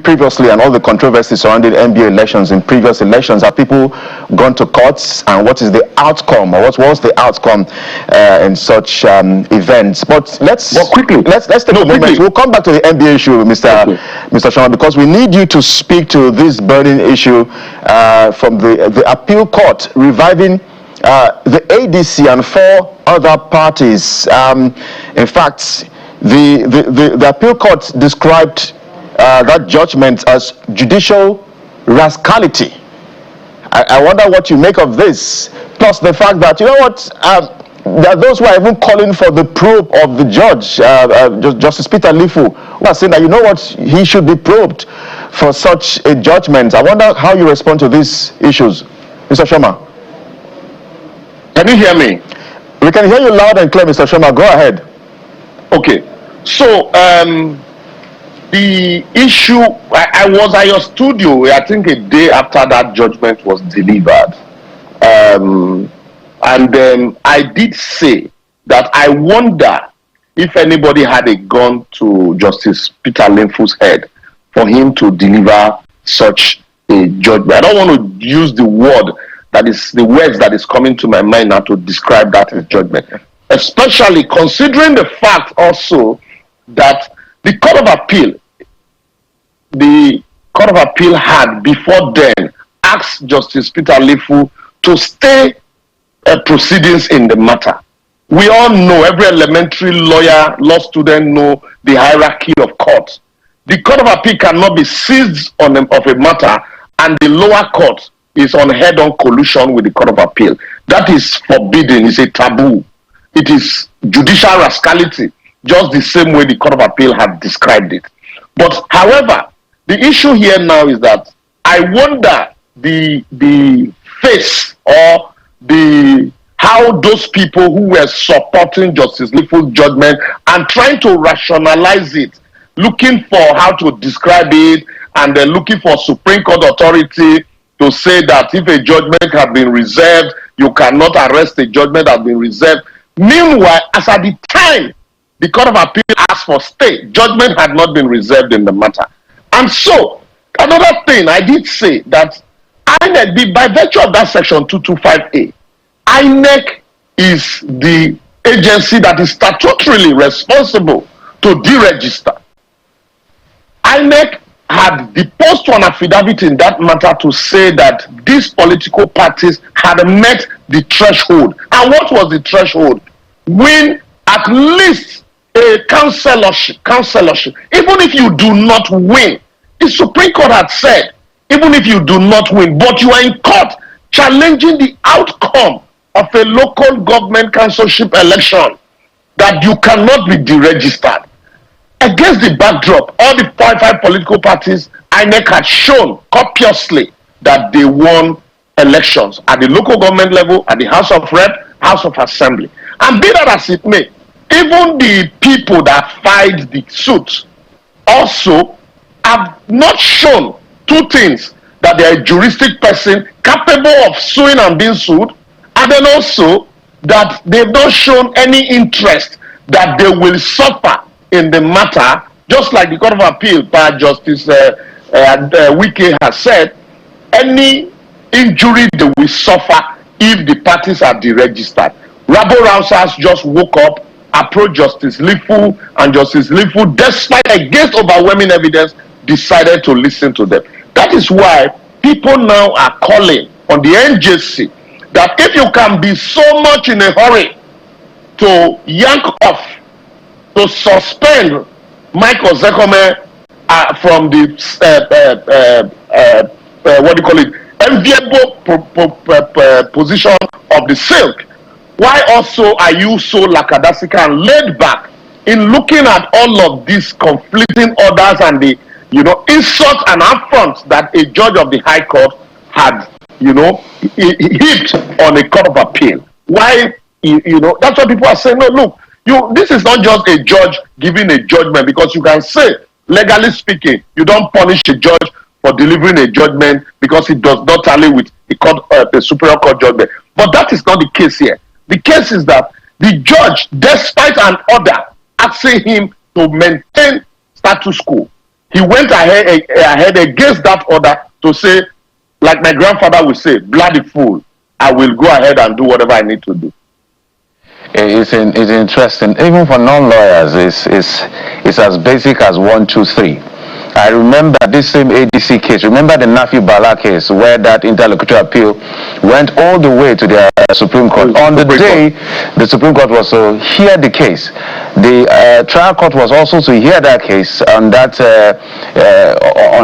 previously, and all the controversy surrounding NBA elections in previous elections, have people gone to courts, and what is the outcome, or what was the outcome in such events? But let's take a moment. We'll come back to the NBA issue, Mr. Shama, because we need you to speak to this burning issue from the appeal court reviving the ADC and 4 other parties. In fact, the appeal court described that judgment as judicial rascality. I wonder what you make of this. Plus the fact that, you know what, there are those who are even calling for the probe of the judge, Justice Peter Lifu, who are saying that, you know what, he should be probed for such a judgment. I wonder how you respond to these issues. Mr. Sharma. Can you hear me? We can hear you loud and clear, Mr. Sharma. Go ahead. Okay. So, the issue, I was at your studio, I think a day after that judgment was delivered. And I did say that I wonder if anybody had a gun to Justice Peter Lifu's head for him to deliver such a judgment. I don't want to use the words that is coming to my mind now to describe that as judgment, especially considering the fact also that the Court of Appeal had before then asked Justice Peter Lifu to stay proceedings in the matter. We all know, every elementary law student know the hierarchy of courts. The Court of Appeal cannot be seized of a matter and the lower court is on head-on collusion with the Court of Appeal. That is forbidden, it's a taboo. It is judicial rascality, just the same way the Court of Appeal have described it. But however, the issue here now is that I wonder the face or how those people who were supporting Justice Lifu's judgment and trying to rationalize it, looking for how to describe it, and then looking for Supreme Court authority to say that if a judgment has been reserved, you cannot arrest a judgment that has been reserved. Meanwhile, as at the time the Court of Appeal asked for stay, judgment had not been reserved in the matter. And so, another thing I did say that INEC, by virtue of that section 225A, INEC is the agency that is statutorily responsible to deregister. INEC had deposed to an affidavit in that matter to say that these political parties had met the threshold. And what was the threshold? Win at least a councillorship. Even if you do not win, the Supreme Court had said, even if you do not win, but you are in court challenging the outcome of a local government councilship election, that you cannot be deregistered. Against the backdrop, all the 5 political parties, INEC had shown copiously that they won elections at the local government level, at the House of Rep, House of Assembly. And be that as it may, even the people that filed the suit also have not shown two things: that they are a juristic person capable of suing and being sued, and then also that they've not shown any interest that they will suffer in the matter, just like the Court of Appeal by Justice Wike has said, any injury they will suffer if the parties are deregistered. Rabble-rousers just woke up, approached Justice Lifu, and Justice Lifu, despite against overwhelming evidence, decided to listen to them. That is why people now are calling on the NJC that if you can be so much in a hurry to yank off, to suspend Michael Zekome from the enviable position of the silk, why also are you so lackadaisical and laid back in looking at all of these conflicting orders and the insult and affront that a judge of the High Court had heaped on a Court of Appeal? Why, that's what people are saying. No, look, this is not just a judge giving a judgment, because you can say, legally speaking, you don't punish a judge for delivering a judgment because it does not tally with the Superior Court judgment. But that is not the case here. The case is that the judge, despite an order asking him to maintain status quo, he went ahead against that order to say, like my grandfather would say, bloody fool, I will go ahead and do whatever I need to do. It's interesting. Even for non-lawyers, it's as basic as 1, 2, 3. I remember this same ADC case. Remember the Nafi Bala case where that interlocutory appeal went all the way to the Supreme Court. On the day the Supreme Court was to hear the case, the trial court was also to hear that case on that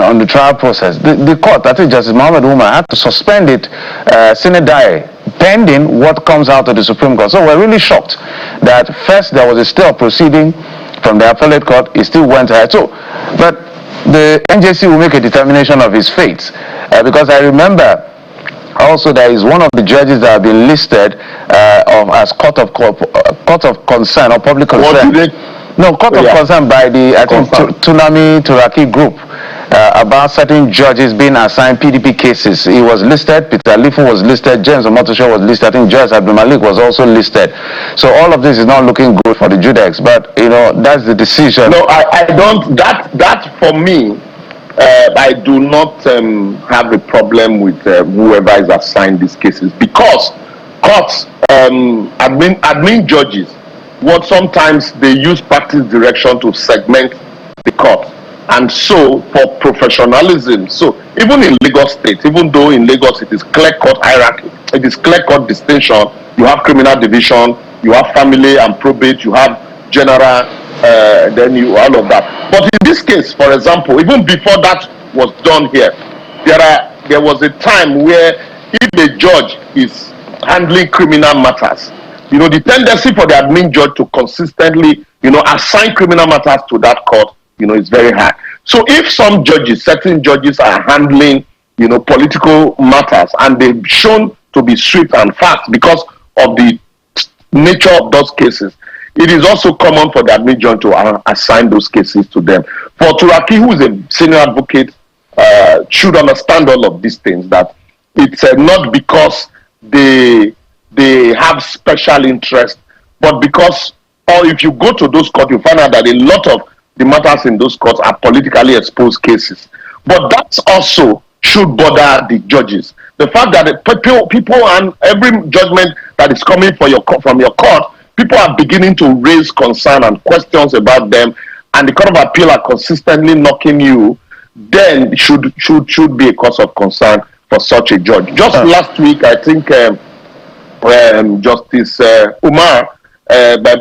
on the trial process. The court, I think Justice Muhammad Umar, had to suspend it sine die, pending what comes out of the Supreme Court. So we're really shocked that first there was a stay of proceeding from the appellate court, it still went ahead. So, but the NJC will make a determination of his fate, because I remember also there is one of the judges that have been listed as court of concern or public concern. Court of concern by the I think Tsunami Turaki group. About certain judges being assigned PDP cases. He was listed, Peter Lifu was listed, James Omotosho was listed, I think Judge Abdul Malik was also listed. So all of this is not looking good for the Judex, but that's the decision. No, I don't, that for me, I do not have a problem with whoever is assigned these cases, because courts, admin judges, what sometimes they use practice direction to segment the court. And so, for professionalism, so even in Lagos State, even though in Lagos it is clear-cut hierarchy, it is clear-cut distinction, you have criminal division, you have family and probate, you have general, then you all of that. But in this case, for example, even before that was done here, there was a time where if the judge is handling criminal matters, the tendency for the admin judge to consistently, assign criminal matters to that court, it's very high. So if some judges, certain judges are handling, political matters, and they've shown to be swift and fast because of the nature of those cases, it is also common for the admin judge to assign those cases to them. For Turaki, who is a senior advocate, should understand all of these things, that it's not because they have special interest, but because, or if you go to those courts, you find out that a lot of the matters in those courts are politically exposed cases. But that also should bother the judges. The fact that the people and every judgment that is coming from your court, people are beginning to raise concern and questions about them, and the Court of Appeal are consistently knocking you, then should be a cause of concern for such a judge. Just last week, I think Justice Umar,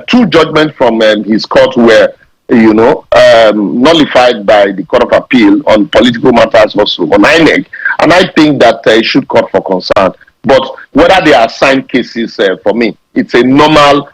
two judgments from his court were nullified by the Court of Appeal on political matters also on INEC, and I think that it should call for concern. But whether they are assigned cases, for me, it's a normal,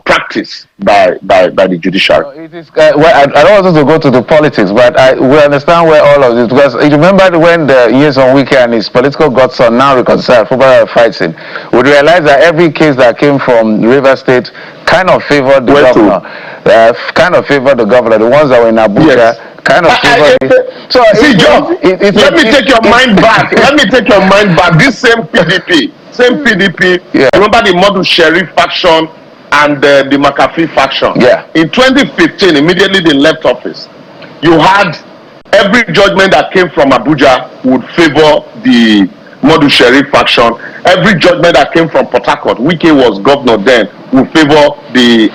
practice by the judiciary. It is. I don't want to go to the politics, but we understand where all of this, because you remember when the Yeson Wike and his political godson now reconciled football fighting, we realized that every case that came from River State kind of favored the governor. The ones that were in Abuja kind of favored. So see, John, let me take your mind back. This same PDP, remember the Modu Sheriff faction and the McAfee faction. Yeah. In 2015, immediately they left office, you had every judgment that came from Abuja would favor the Modu Sheriff faction. Every judgment that came from Port Harcourt, Wike was governor then, would favor the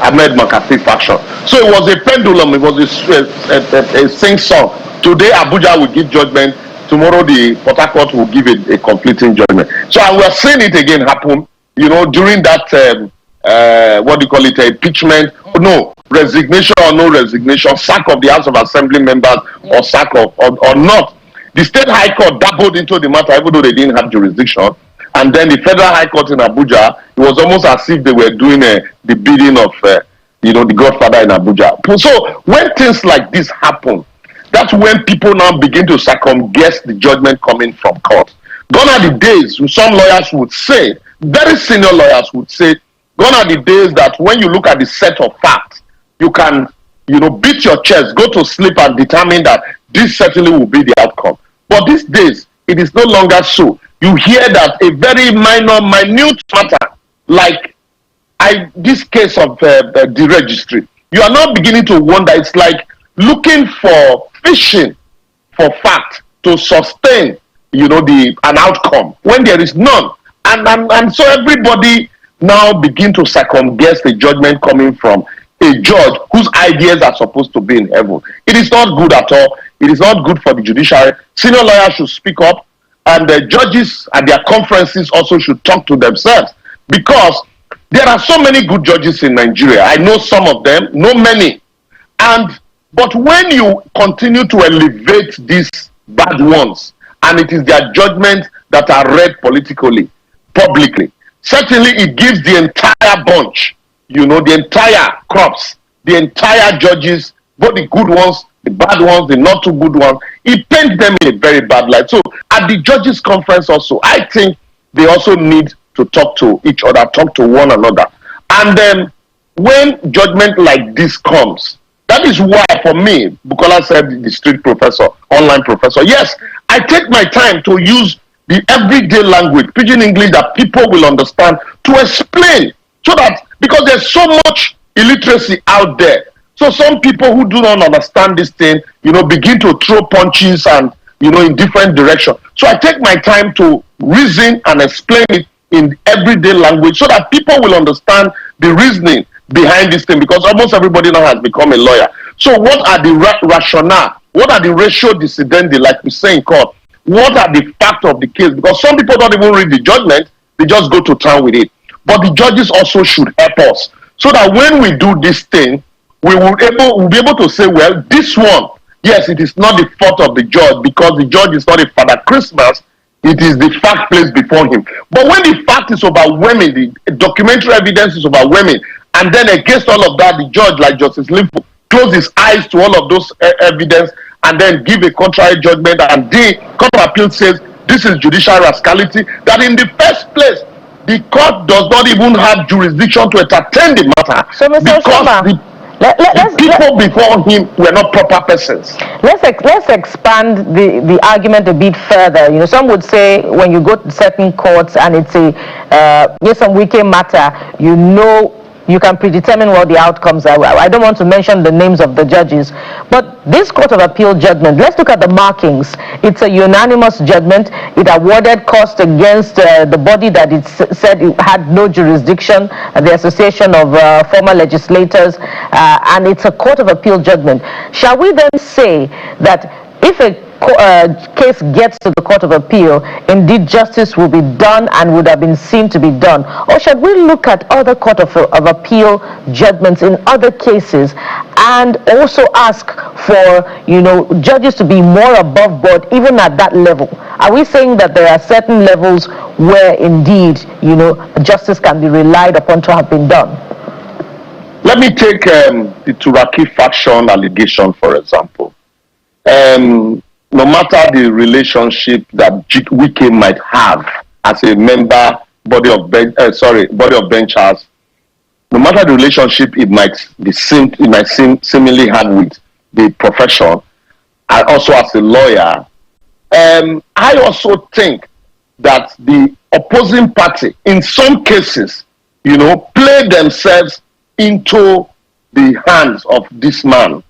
Ahmed McAfee faction. So it was a pendulum, it was a sing-song. Today Abuja will give judgment, tomorrow the Port Harcourt will give a completing judgment. So we are seeing it again happen, during that impeachment, resignation or no resignation, sack of the House of Assembly members or sack of or not. The State High Court dabbled into the matter even though they didn't have jurisdiction, and then the Federal High Court in Abuja, it was almost as if they were doing the bidding of the Godfather in Abuja. So when things like this happen, that's when people now begin to second-guess the judgment coming from court. Gone are the days, some lawyers would say, very senior lawyers would say, gone are the days that when you look at the set of facts, you can, beat your chest, go to sleep and determine that this certainly will be the outcome. But these days, it is no longer so. You hear that a very minute matter, like this case of the registry, you are now beginning to wonder. It's like looking for fishing for fact to sustain, an outcome when there is none. And so everybody now begin to second guess the judgment coming from a judge whose ideas are supposed to be in heaven. It is not good at all. It is not good for the judiciary. Senior lawyers should speak up, and the judges at their conferences also should talk to themselves, because there are so many good judges in Nigeria. I know some of them, know many. But when you continue to elevate these bad ones, and it is their judgments that are read politically, publicly, certainly it gives the entire bunch, the entire crops, the entire judges, both the good ones, the bad ones, the not too good ones, it paints them in a very bad light. So at the judges' conference also, I think they also need to talk to each other, talk to one another. And then when judgment like this comes, that is why, for me, Bukola said, the street professor, online professor, yes, I take my time to use the everyday language, pidgin English that people will understand, to explain, so that, because there's so much illiteracy out there, so some people who do not understand this thing, begin to throw punches and, in different directions. So I take my time to reason and explain it in everyday language, so that people will understand the reasoning behind this thing, because almost everybody now has become a lawyer. So what are the rationale? What are the ratio decidendi, like we say in court? What are the facts of the case? Because some people don't even read the judgment, they just go to town with it. But the judges also should help us, so that when we do this thing, we'll be able to say, well, this one, yes, it is not the fault of the judge, because the judge is not a Father Christmas, it is the fact placed before him. But when the fact is overwhelming, the documentary evidence is overwhelming, and then against all of that, the judge, like Justice Limpo, close his eyes to all of those evidence and then give a contrary judgment, and the Court of Appeal says this is judicial rascality, that in the first place, the court does not even have jurisdiction to entertain the matter, so, Mr. because Oshoma, the people before him were not proper persons. Let's expand the argument a bit further. Some would say when you go to certain courts and it's some weekend matter, you can predetermine what the outcomes are. I don't want to mention the names of the judges, but this Court of Appeal judgment, let's look at the markings. It's a unanimous judgment. It awarded cost against the body that it said it had no jurisdiction, the Association of Former Legislators, and it's a Court of Appeal judgment. Shall we then say that if a case gets to the Court of Appeal, indeed justice will be done and would have been seen to be done? Or should we look at other Court of Appeal judgments in other cases and also ask for, judges to be more above board even at that level? Are we saying that there are certain levels where indeed, justice can be relied upon to have been done? Let me take the Turaki faction allegation, for example. No matter the relationship that Wike might have as a member body of benchers, no matter the relationship it might seemingly have with the profession, and also as a lawyer, I also think that the opposing party, in some cases, play themselves into the hands of this man.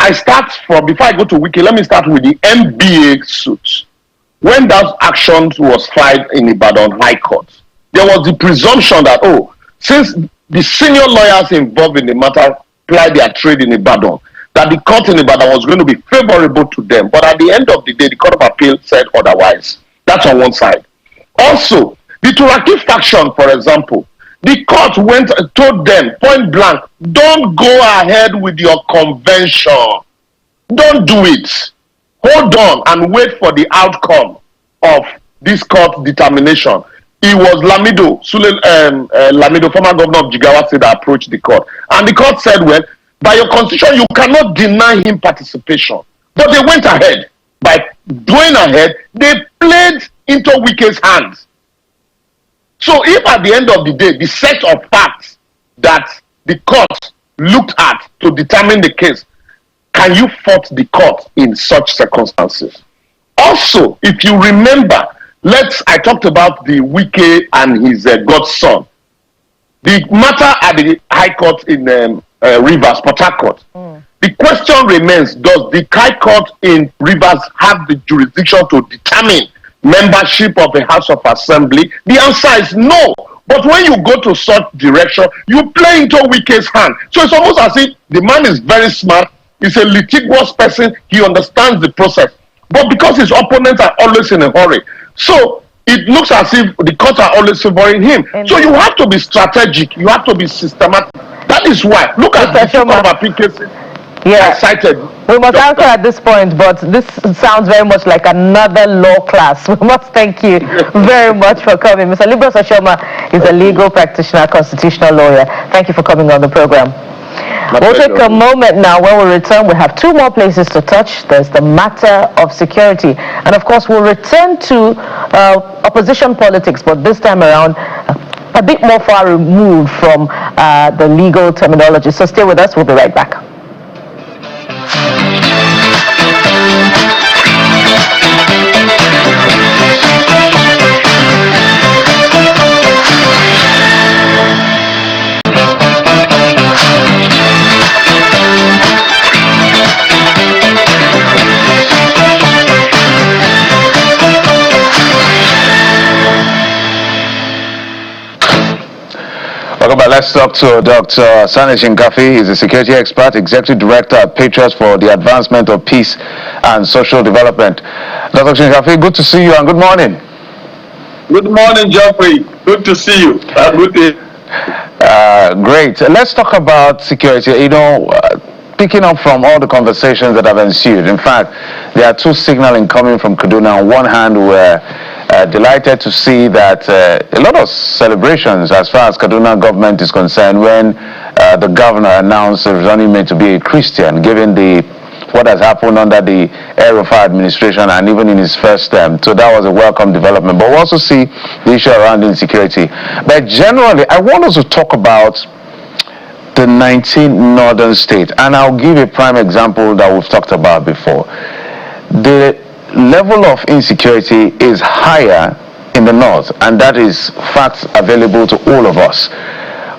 Before I go to Wiki, let me start with the MBA suit. When that action was filed in Ibadan High Court, there was the presumption that, since the senior lawyers involved in the matter plied their trade in Ibadan, that the court in Ibadan was going to be favorable to them. But at the end of the day, the Court of Appeal said otherwise. That's on one side. Also, the Turaki faction, for example, the court told them point blank, don't go ahead with your convention. Don't do it. Hold on and wait for the outcome of this court determination. It was Lamido, Lamido, former governor of Jigawa State, that approached the court. And the court said, well, by your constitution, you cannot deny him participation. But they went ahead. By going ahead, they played into Wike's hands. So if at the end of the day, the set of facts that the court looked at to determine the case, can you fault the court in such circumstances? Also, if you remember, I talked about the Wike and his godson. The matter at the High Court in Rivers, Port Harcourt. The question remains, does the High Court in Rivers have the jurisdiction to determine membership of the House of Assembly? The answer is no. But when you go to such direction, you play into Wike's hand. So it's almost as if the man is very smart. He's a litigious person. He understands the process. But because his opponents are always in a hurry, so it looks as if the courts are always favoring him. So you have to be strategic. You have to be systematic. That is why. Look at the two of applications I cited. We must answer at this point, but this sounds very much like another law class. We must thank you very much for coming. Mr. Libros Oshoma is a legal practitioner, constitutional lawyer. Thank you for coming on the program. We'll take a moment now. When we return, we have two more places to touch. There's the matter of security. And of course, we'll return to opposition politics, but this time around, a bit more far removed from the legal terminology. So stay with us. We'll be right back. Welcome back. Let's talk to Dr. Sani Shinkafi. He's a security expert, executive director at Patriots for the Advancement of Peace and Social Development. Dr. Shinkafi, good to see you and good morning. Good morning, Geoffrey. Good to see you. Great. Let's talk about security. You know, picking up from all the conversations that have ensued. In fact, there are two signaling coming from Kaduna. On one hand, we're delighted to see that a lot of celebrations as far as Kaduna government is concerned when the governor announced he was only meant to be a Christian, given what has happened under the Air-Rufa administration and even in his first term. So that was a welcome development. But we also see the issue around insecurity. But generally, I want us to talk about the 19 northern states. And I'll give a prime example that we've talked about before. The level of insecurity is higher in the north, and that is facts available to all of us.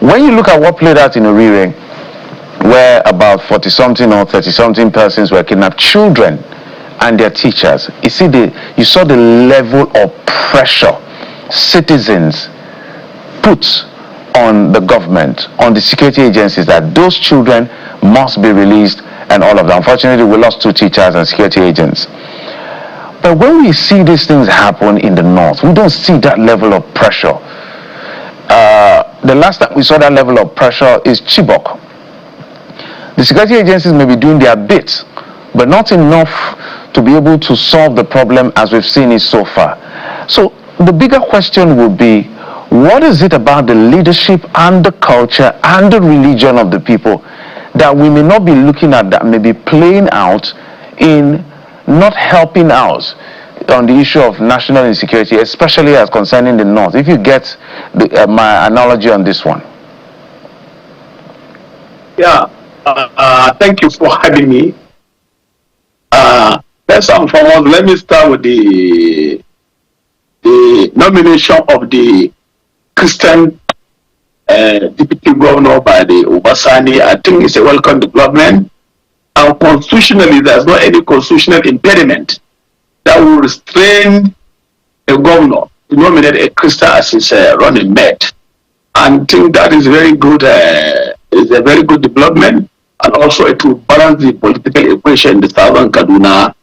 When you look at what played out in Orire, where about 40-something or 30-something persons were kidnapped, children and their teachers, you saw the level of pressure citizens put on the government, on the security agencies, that those children must be released and all of that. Unfortunately, we lost 2 teachers and security agents. But when we see these things happen in the north, we don't see that level of pressure. The last time we saw that level of pressure is Chibok. The security agencies may be doing their bit, but not enough to be able to solve the problem as we've seen it so far. So the bigger question would be, what is it about the leadership and the culture and the religion of the people that we may not be looking at, that may be playing out in not helping out on the issue of national insecurity, especially as concerning the north? If you get my analogy on this one. Yeah, thank you for having me. First and foremost, let me start with the nomination of the Christian deputy governor by the Obasani. I think it's a welcome development. And constitutionally, there's not any constitutional impediment that will restrain a governor to nominate a Christian as his running mate. And I think that is very good. It's a very good development, and also it will balance the political equation in the southern Kaduna,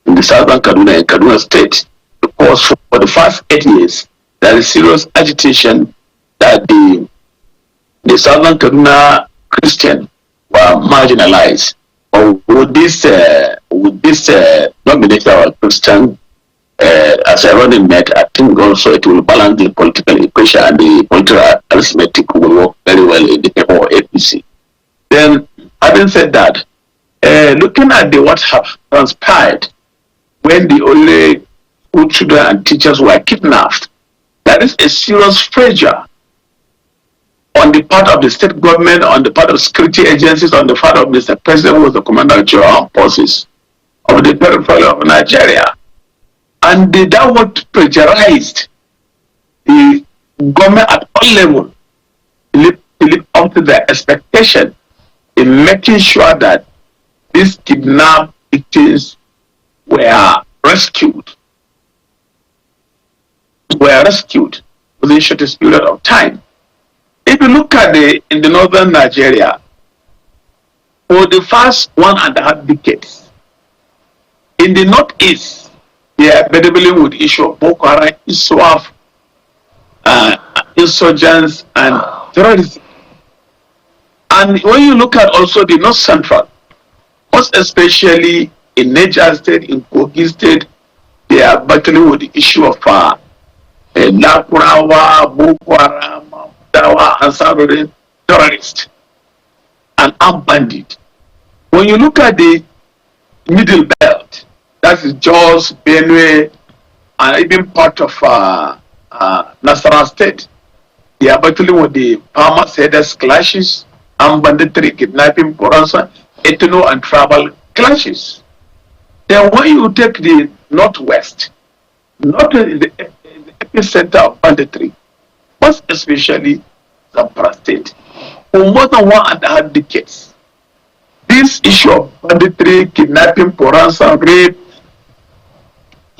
and Kaduna State, because for the first 8 years there is serious agitation that the southern Kaduna Christian were marginalized. But with this nomination of Christian as a running mate, I think also it will balance the political equation, and the political arithmetic will work very well in the favor of APC. Then, having said that, looking at what have transpired when the only school children and teachers were kidnapped, there is a serious pressure on the part of the state government, on the part of security agencies, on the part of Mr. President, who was the Commander of General Armed Forces of the periphery of Nigeria. And that what pressurized the government at all levels to live up to their expectation in making sure that these kidnapped victims were rescued. within shortest period of time. If you look at in the northern Nigeria, for the first 1.5 decades, in the northeast, they are dealing with the issue of Boko Haram, ISWAF, insurgents, and terrorism. And when you look at also the north central, most especially in Niger State, in Kogi State, they are battling with the issue of Nakurawa, Boko Haram, Dawa, Ansarudin, terrorists, and armed bandit. When you look at the middle belt, that is Jos, Benue, and even part of Nasarawa State, they are battling with the farmers' headers clashes, armed banditry, kidnapping, ransom, ethno and tribal clashes. Then when you take the northwest, not in the epicenter of banditry, most especially Zamfara State, for more than 1.5 decades, this issue of banditry, kidnapping, ransom, rape,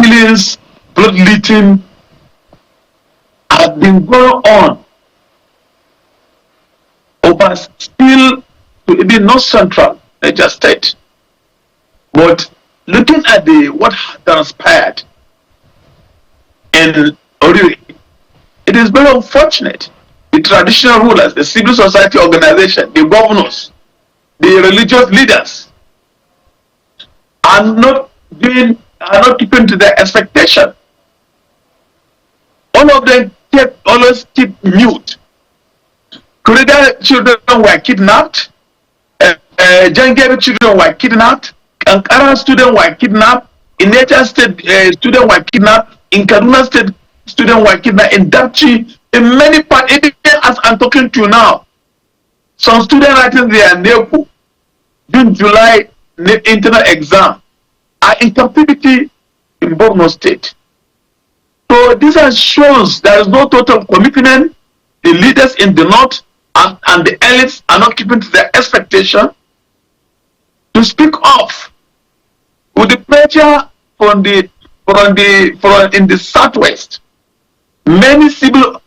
killings, bloodletting have been going on over still to even north central Niger State. But looking at what transpired in Oriri, it is very unfortunate. The traditional rulers, the civil society organization, the governors, the religious leaders are not keeping to their expectation. All of them always keep mute. Kureda children were kidnapped. Jangeri children were kidnapped. Ankara students were kidnapped. In Niger State, students were kidnapped. In Kaduna State, students were kidnapped. In Dapchi, in many parts, even as I'm talking to you now, some students writing their NEPU, June, July internal exam, are in captivity in Borno State. So this shows there is no total commitment. The leaders in the north and the elites are not keeping to their expectation to speak off with the pressure in the southwest. Many civil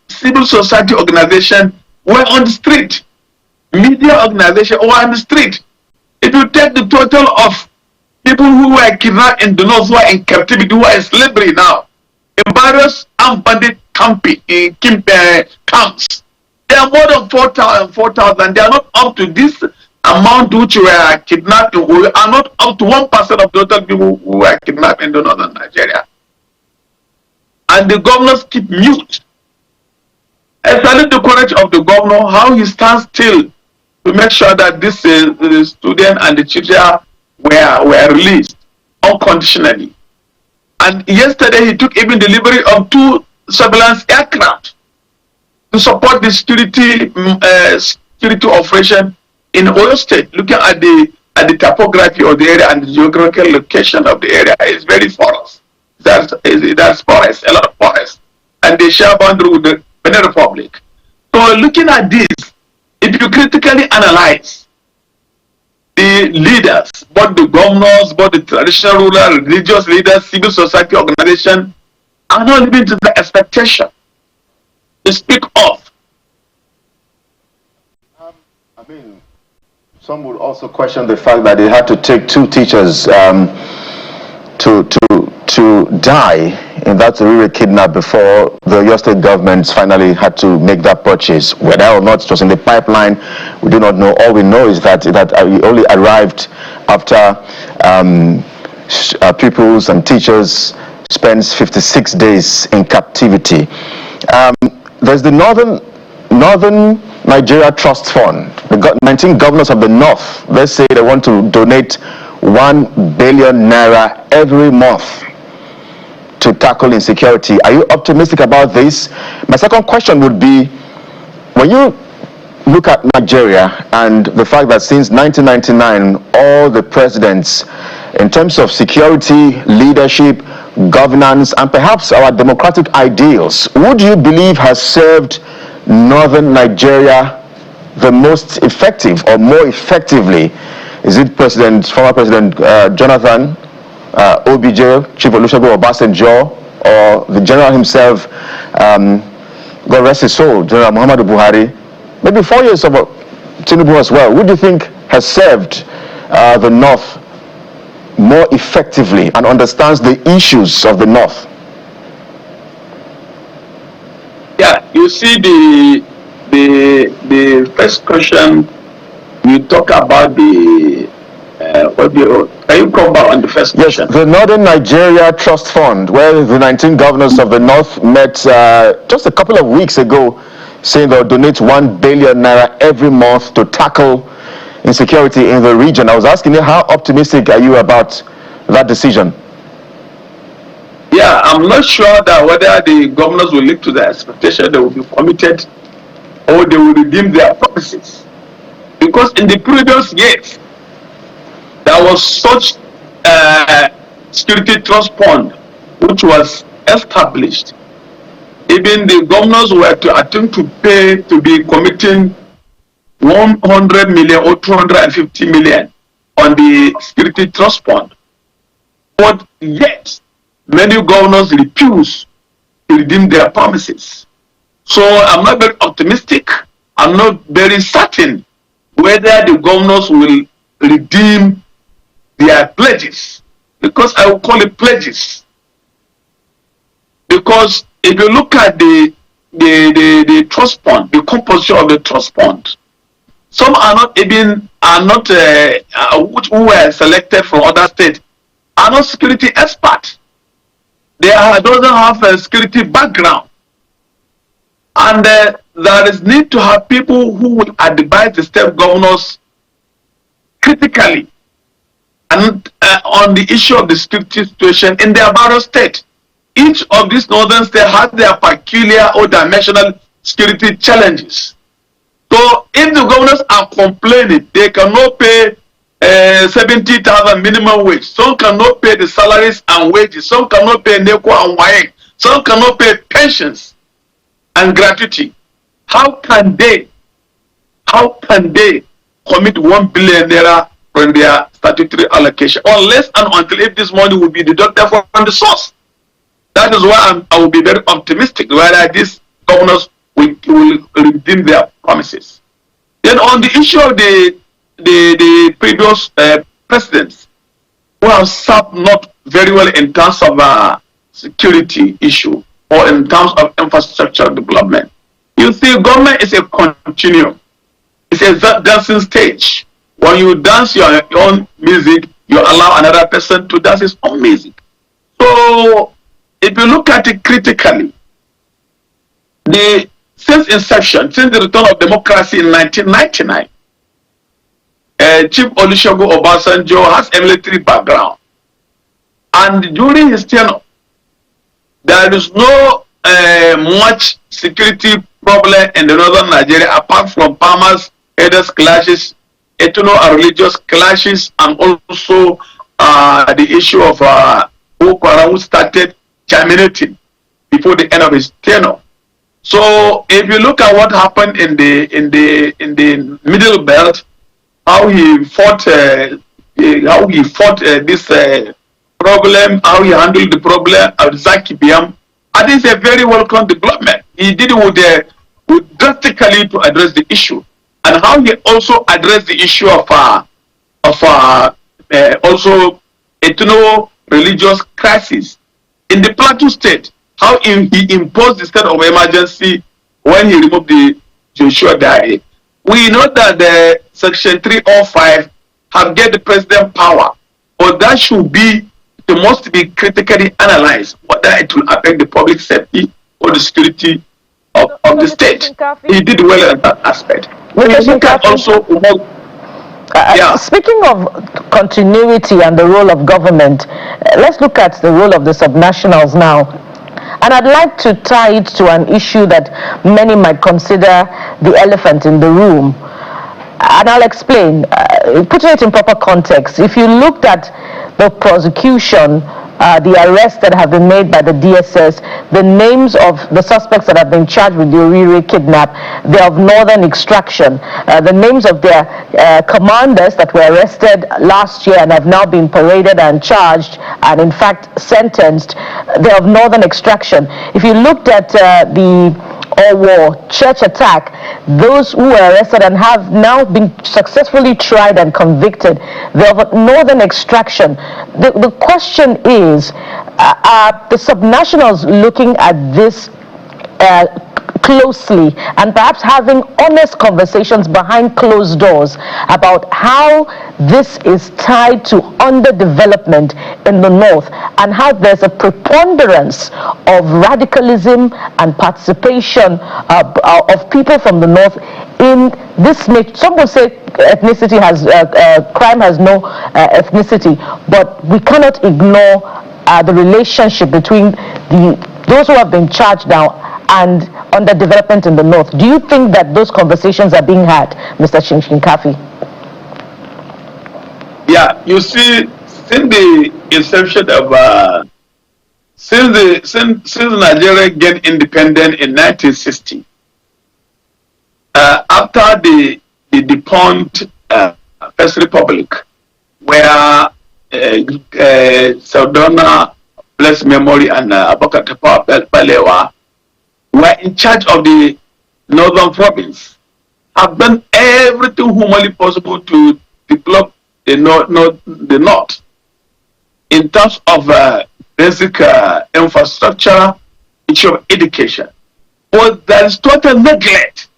society organizations were on the street. Media organizations were on the street. If you take the total of people who were kidnapped in the north, who are in captivity, who are in slavery now, in various armed bandit camps, they are more than 4,000. They are not up to this amount which were kidnapped. We are not up to 1% of the total people who were kidnapped in the northern Nigeria. And the governors keep mute. I salute the courage of the governor, how he stands still to make sure that this the student and the children were released unconditionally. And yesterday he took even delivery of 2 surveillance aircraft to support the security operation in Oyo State. Looking at the topography of the area and the geographical location of the area is very forest. That's forest, a lot of forest, and they share boundary with the Benin Republic. So looking at this, if you critically analyze the leaders, both the governors, both the traditional rulers, religious leaders, civil society organizations, are not living to the expectation to speak of. I mean, some would also question the fact that they had to take 2 teachers to die in that Oriri kidnap before the Oyo State government finally had to make that purchase. Whether or not it was in the pipeline, we do not know. All we know is that it only arrived after pupils and teachers spent 56 days in captivity. There's the Northern Nigeria Trust Fund. The 19 governors of the North, they say they want to donate 1 billion naira every month to tackle insecurity. Are you optimistic about this? My second question would be, when you look at Nigeria and the fact that since 1999, all the presidents, in terms of security, leadership, governance, and perhaps our democratic ideals, would you believe has served Northern Nigeria the most effective or more effectively? Is it former President Jonathan, OBJ, Chief Olusegun Obasanjo, or the general himself, God rest his soul, General Muhammadu Buhari, maybe 4 years of Tinubu as well, who do you think has served the North more effectively and understands the issues of the North? Yeah, you see the first question, you talk about the can you come back on the first question? Yes, the Northern Nigeria Trust Fund, where the 19 governors of the North met just a couple of weeks ago, saying they'll donate 1 billion naira every month to tackle insecurity in the region. I was asking you, how optimistic are you about that decision? Yeah, I'm not sure that whether the governors will live to their expectation, they will be committed, or they will redeem their promises. Because in the previous years, there was such security trust fund which was established. Even the governors were to attempt to pay, to be committing 100 million or 250 million on the security trust fund. But yet, many governors refuse to redeem their promises. So I'm not very optimistic. I'm not very certain whether the governors will redeem their pledges, because I will call it pledges. Because if you look at the trust fund, the composition of the trust fund, some are not even who were selected from other states are not security experts. They doesn't have a security background, and there is need to have people who will advise the state governors critically and on the issue of the security situation in their various state. Each of these northern states has their peculiar or dimensional security challenges. So if the governors are complaining, they cannot pay 70,000 minimum wage. Some cannot pay the salaries and wages. Some cannot pay NECO and WAEC. Some cannot pay pensions and gratuity. How can they commit 1 billion naira from their statutory allocation, unless and until if this money will be deducted from the source? That is why I will be very optimistic whether these governors will redeem their promises. Then on the issue of the previous presidents who have served not very well in terms of security issue or in terms of infrastructure development, you see, government is a continuum. It's a dancing stage. When you dance your own music, you allow another person to dance his own music. So if you look at it critically, since inception, since the return of democracy in 1999, Chief Olusegun Obasanjo has a military background, and during his tenure, there is no much security problem in the northern Nigeria apart from farmers, herders clashes, ethno and religious clashes, and also the issue of Boko Haram, who started germinating before the end of his tenure. So if you look at what happened in the middle belt, how he fought this problem, how he handled the problem of Zaki Biam, I think it's a very welcome development. He did it with drastically to address the issue, and how he also addressed the issue of also ethno-religious crisis in the Plateau State. How he imposed the state of emergency when he removed the Joshua Dare. We know that the Section 305 have given the president power, but that should be, it must be critically analyzed whether it will affect the public safety or the security of the state. He did well in that aspect. Speaking of continuity and the role of government, let's look at the role of the subnationals now. And I'd like to tie it to an issue that many might consider the elephant in the room. And I'll explain, putting it in proper context. If you looked at the prosecution, the arrests that have been made by the DSS, the names of the suspects that have been charged with the Orire kidnap, they're of northern extraction. The names of their commanders that were arrested last year and have now been paraded and charged and in fact sentenced, they're of northern extraction. If you looked at the or war, church attack, those who were arrested and have now been successfully tried and convicted, they're of northern extraction. The question is, are the subnationals looking at this closely and perhaps having honest conversations behind closed doors about how this is tied to underdevelopment in the north and how there's a preponderance of radicalism and participation of people from the north in this? Some will say ethnicity has crime has no ethnicity, but we cannot ignore the relationship between those who have been charged now and underdevelopment in the north. Do you think that those conversations are being had, Mr. Shinkafi? Yeah, you see, since the inception of since Nigeria gained independence in 1960, after the defunct First Republic, where Saldana, blessed memory, and Abubakar Tafawa Balewa were in charge of the northern province, have done everything humanly possible to develop the north in terms of basic infrastructure, issue of education. But there is total neglect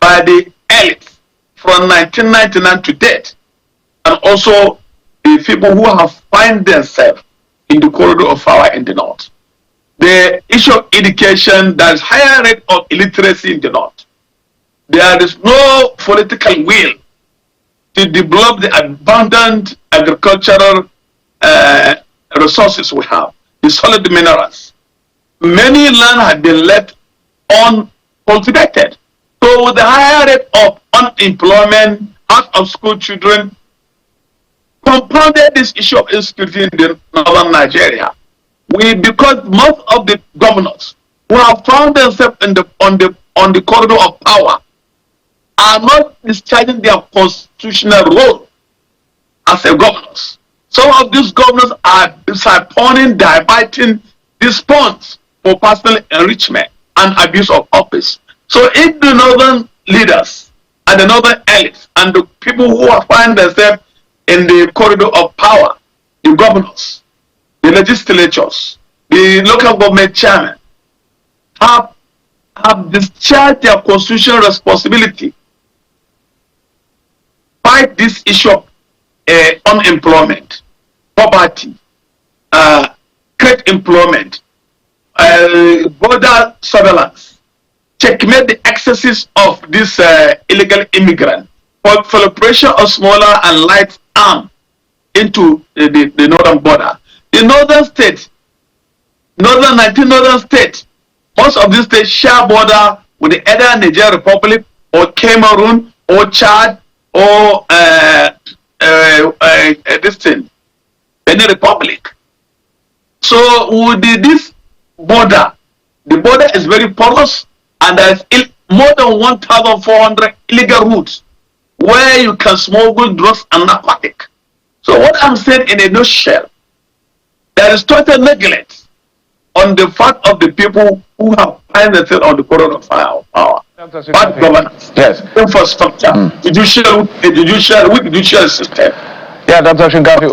by the elites from 1999 to date, and also the people who have found themselves in the corridor of power in the north. The issue of education, there is higher rate of illiteracy in the north. There is no political will to develop the abundant agricultural resources we have, the solid minerals. Many land have been left uncultivated. So with the higher rate of unemployment, out of school children, compounded this issue of insecurity in the northern Nigeria. Because most of the governors who have found themselves on the corridor of power are not discharging their constitutional role as a governors. Some of these governors are siphoning, diverting these funds for personal enrichment and abuse of office. So if the northern leaders and the northern elites and the people who are finding themselves in the corridor of power, the governors, the legislatures, the local government chairman, have discharged their constitutional responsibility, fight this issue of unemployment, poverty, create employment, border surveillance, checkmate the excesses of this illegal immigrant, for proliferation of smaller and light arms into the northern border. The northern states, 19 northern states, most of these states share border with the either Niger Republic or Cameroon or Chad or this thing, Benin Republic. So with this border, the border is very porous, and there is more than 1,400 illegal routes where you can smuggle drugs and narcotics. So what I'm saying in a nutshell, there is total neglect on the part of the people who have found themselves on the corridor of power. Bad governance, yes, infrastructure, judicial system. Yeah, Dr. Shinkafi,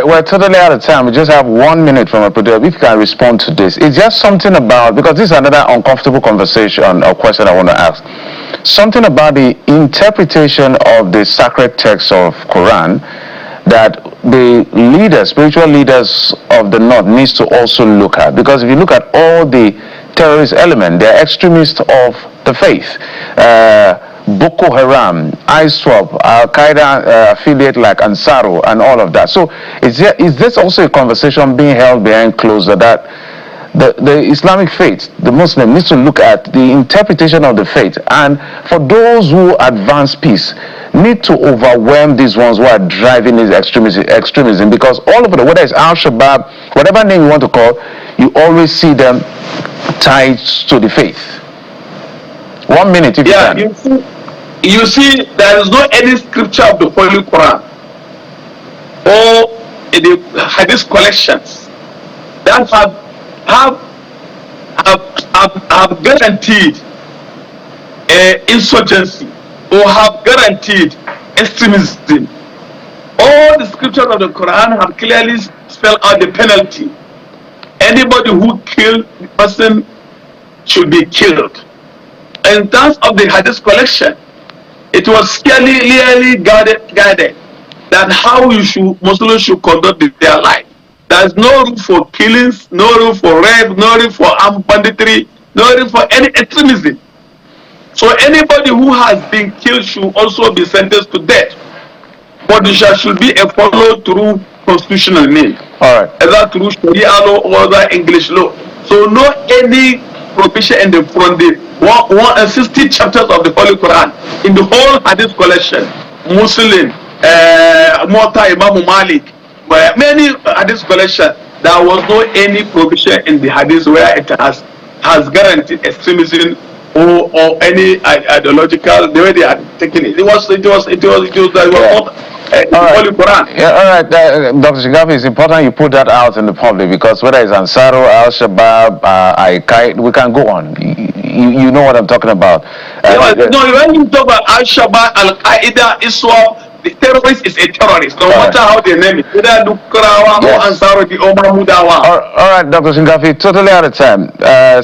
we're totally out of time. We just have 1 minute from a producer. If you can respond to this, it's just something about, because this is another uncomfortable conversation or question I want to ask. Something about the interpretation of the sacred text of Quran that the leaders, spiritual leaders of the north needs to also look at. Because if you look at all the terrorist elements, they're extremists of the faith. Boko Haram, ISWAP, Al-Qaeda affiliate like Ansaro and all of that. So is this also a conversation being held behind closed doors that the Islamic faith, the Muslim, needs to look at the interpretation of the faith, and for those who advance peace, need to overwhelm these ones who are driving this extremism, because all over whether it's Al-Shabaab, whatever name you want to call, you always see them tied to the faith. 1 minute if you can. You see, there is no any scripture of the Holy Quran or the Hadith collections that have have guaranteed insurgency or have guaranteed extremism. All the scriptures of the Quran have clearly spelled out the penalty. Anybody who killed the person should be killed. In terms of the Hadith collection, it was clearly guided that how Muslims should conduct their life. There is no room for killings, no room for rape, no room for armed banditry, no room for any extremism. So anybody who has been killed should also be sentenced to death. But there should be a follow through constitutional means. All right. Either through Sharia law or other English law. So no any provision in the from the 160 chapters of the Holy Quran in the whole Hadith collection, Muslim, Muwatta Imam Malik, many Hadith collection, there was no any provision in the Hadith where it has guaranteed extremism or any ideological the way they are taking it. It was Holy Quran. Yeah, all right, Dr. Shingafi, it's important you put that out in the public because whether it's Ansaro, Al-Shabaab, Al-Qaeda, we can go on. You know what I'm talking about. No, when you talk about Al-Shabaab, Al-Qaeda, ISWAP, the terrorist is a terrorist, no matter how they name it. Whether Dukrawa or Ansaroti or Mahmudawa. All right, Dr. Shingafi, totally out of time.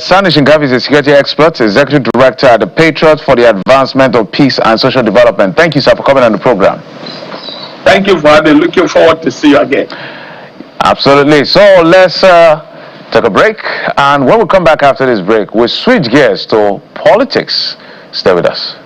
Sani Shingafi is a security expert, executive director at the Patriot for the Advancement of Peace and Social Development. Thank you, sir, for coming on the program. Thank you for having me. Looking forward to see you again. Absolutely. So let's take a break. And when we come back after this break, we'll switch gears to politics. Stay with us.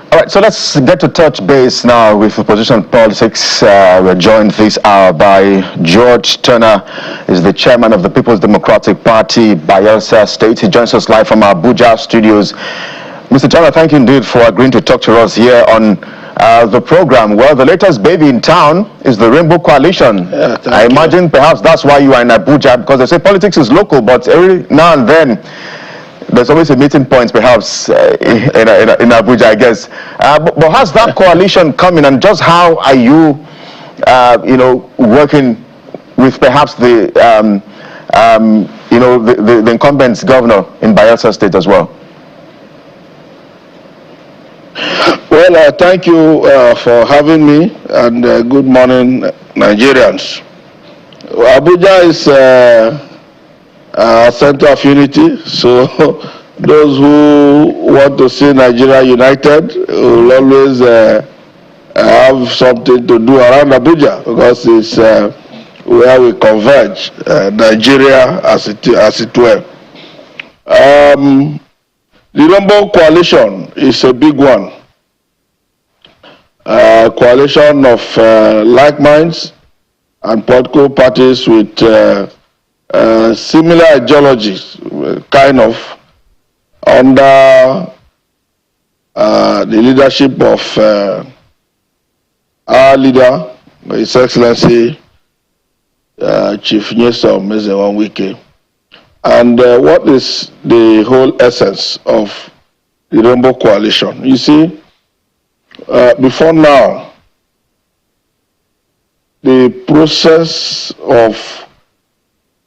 All right, so let's get to touch base now with opposition politics. We're joined this hour by George Turner, is the chairman of the People's Democratic Party, Bayelsa State. He joins us live from our Abuja studios. Mr. Turner, thank you indeed for agreeing to talk to us here on the program. Well, the latest baby in town is the Rainbow Coalition. Yeah, I imagine perhaps that's why you are in Abuja, because they say politics is local, but every now and then there's always a meeting point, perhaps, in Abuja, I guess. But how's that coalition coming, and just how are you, working with perhaps the, the incumbent governor in Bayelsa State as well? Well, thank you for having me, and good morning, Nigerians. Abuja is a center of unity, so those who want to see Nigeria united will always have something to do around Abuja, because it's where we converge, Nigeria as it were. The Rainbow Coalition is a big one. A coalition of like minds and political parties with similar ideologies, kind of under the leadership of our leader, His Excellency Chief Nyesom Mezewanwike. And what is the whole essence of the Rainbow Coalition? You see, before now, the process of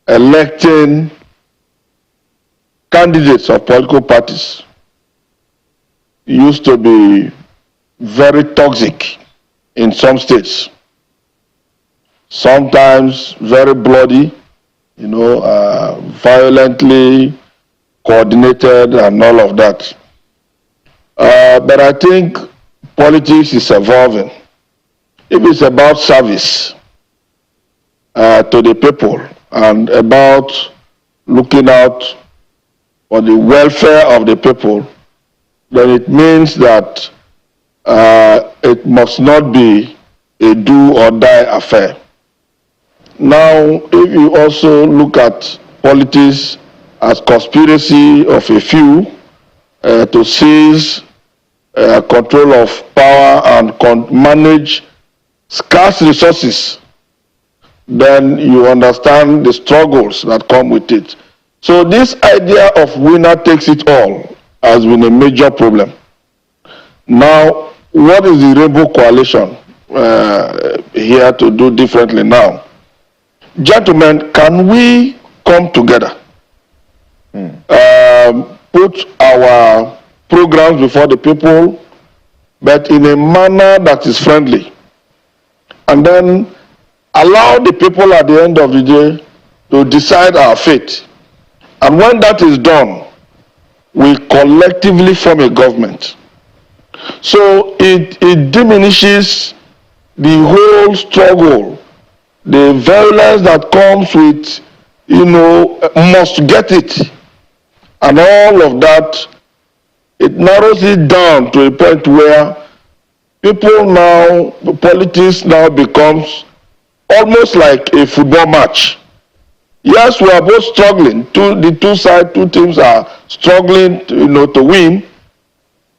electing candidates of political parties used to be very toxic in some states, sometimes very bloody, violently coordinated and all of that. But I think politics is evolving. If it's about service to the people and about looking out for the welfare of the people, then it means that it must not be a do or die affair. Now, if you also look at politics as conspiracy of a few to seize control of power and manage scarce resources, then you understand the struggles that come with it. So this idea of winner takes it all has been a major problem. Now, what is the Rainbow Coalition here to do differently now? Gentlemen, can we come together, put our programs before the people, but in a manner that is friendly, and then allow the people at the end of the day to decide our fate. And when that is done, we collectively form a government. So it diminishes the whole struggle, the violence that comes with, must get it. And all of that, it narrows it down to a point where people now, politics now becomes almost like a football match. Yes, we are both struggling. The two teams are struggling, to win,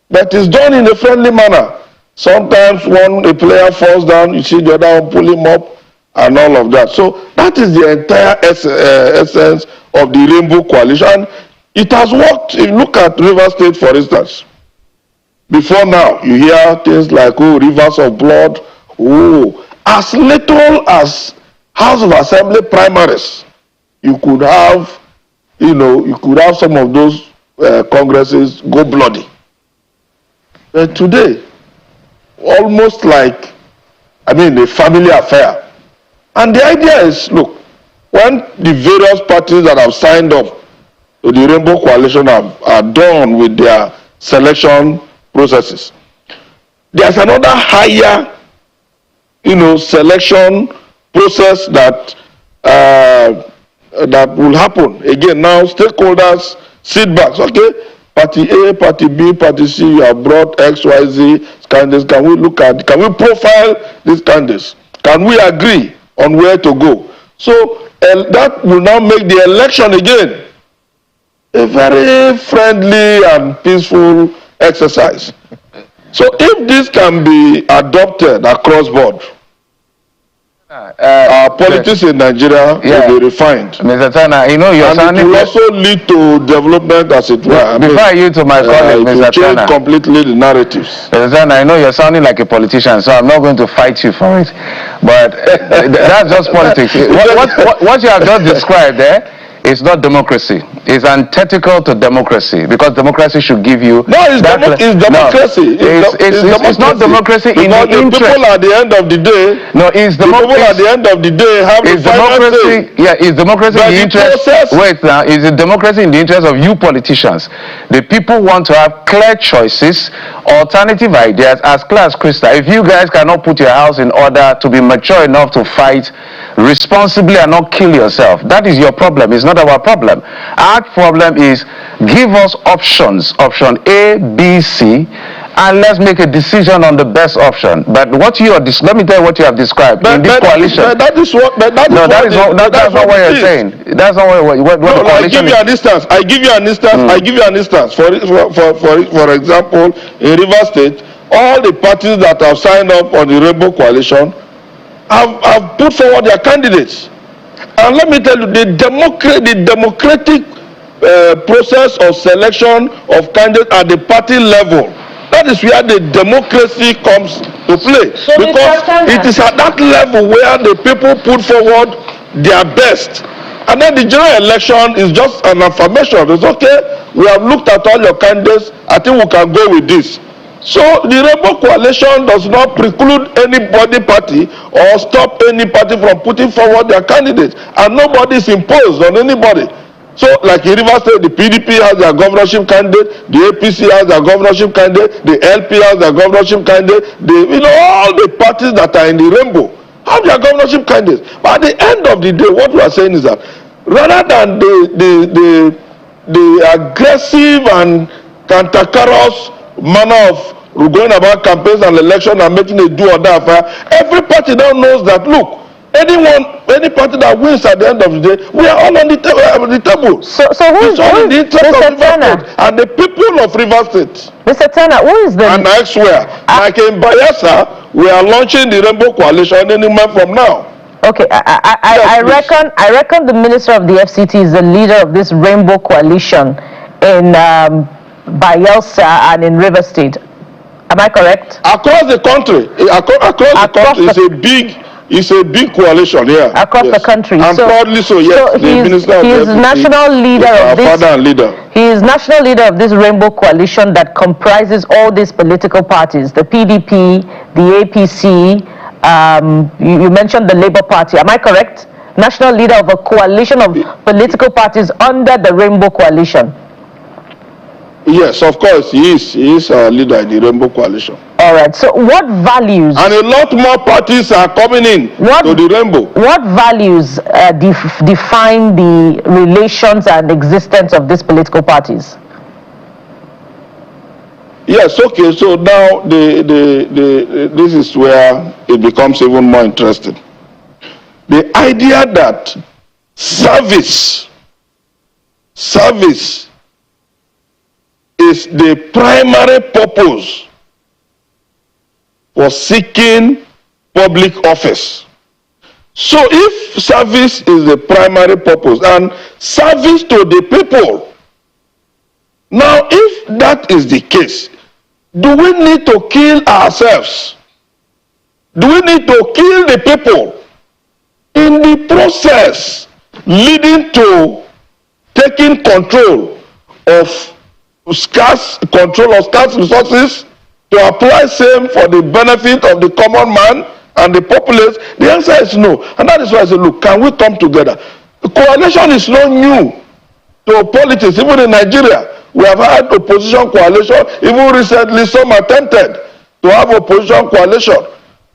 but it's done in a friendly manner. Sometimes when a player falls down, you see the other one pull him up, and all of that. So that is the entire essence of the Rainbow Coalition. It has worked. If you look at Rivers State, for instance. Before now, you hear things like, rivers of blood, as little as House of Assembly primaries. You could have, some of those congresses go bloody. But today, almost like, a family affair. And the idea is, look, when the various parties that have signed up to the Rainbow Coalition are done with their selection processes, there's another higher, selection process that will happen. Again, now stakeholders sit back. Okay, party A, party B, party C, you have brought X, Y, Z candidates. Can we profile these candidates? Can we agree on where to go? So that will now make the election again a very friendly and peaceful exercise. So if this can be adopted across board, our politics in Nigeria will be refined. Mr. Turner, you're sounding... it will also lead to development, as it were. Before I yield to my colleague, Mr. Turner. Change completely the narratives. Mr. Turner, I know you're sounding like a politician, so I'm not going to fight you for it. But that's just politics. What you have just described there is not democracy. It's antithetical to democracy, because democracy should give you... No, it's democracy. It's not democracy in the interest. People at the end of the day... No, it's democracy. People at the end of the day have the final say. Yeah, it's democracy in the interest... Wait now, is it democracy in the interest of you politicians? The people want to have clear choices, alternative ideas, as clear as crystal. If you guys cannot put your house in order to be mature enough to fight responsibly and not kill yourself, that is your problem. It's not our problem. Our problem is give us options, option A, B, C, and let's make a decision on the best option. But what you are, let me tell you what you have described in this coalition. That's not what you're saying. That's not what the coalition I give you an instance. I give you an instance. For example, in Rivers State, all the parties that have signed up on the Rainbow Coalition have put forward their candidates. And let me tell you, the democratic process of selection of candidates at the party level, that is where the democracy comes to play. So because it is at that level where the people put forward their best. And then the general election is just an affirmation. It's okay, we have looked at all your candidates, I think we can go with this. So the Rainbow Coalition does not preclude anybody party or stop any party from putting forward their candidates, and nobody is imposed on anybody. So like in Rivers State, the PDP has their governorship candidate, the APC has their governorship candidate, the LP has their governorship candidate, all the parties that are in the rainbow have their governorship candidates. But at the end of the day, what we are saying is that rather than the aggressive and cantankerous manner of going about campaigns and elections and making a do or die affair, every party now knows that, look, any party that wins at the end of the day, we are all on the table. So who is the interest of Mr. Turner? State and the people of Rivers State. Mr. Turner, who is the... And I swear, like in Bayelsa, we are launching the Rainbow Coalition any month from now. Okay, I reckon the Minister of the FCT is the leader of this Rainbow Coalition in Bayelsa and in River State. Am I correct? Across the country, it's a big coalition here. Across the country. And proudly so, yes. So he is national leader of this. Father and leader. He is national leader of this Rainbow Coalition that comprises all these political parties: the PDP, the APC. You mentioned the Labour Party. Am I correct? National leader of a coalition of political parties under the Rainbow Coalition. Yes, of course, he is a leader in the Rainbow Coalition. All right. So what values? And a lot more parties are coming in to the Rainbow. What values define the relations and existence of these political parties? Yes, okay, so now this is where it becomes even more interesting. The idea that service is the primary purpose for seeking public office. So if service is the primary purpose and service to the people, now if that is the case, do we need to kill ourselves? Do we need to kill the people in the process leading to taking control of scarce resources to apply same for the benefit of the common man and the populace? The answer is no. And that is why I say, look, can we come together? Coalition is not new to politics. Even in Nigeria, we have had opposition coalition. Even recently, some attempted to have opposition coalition.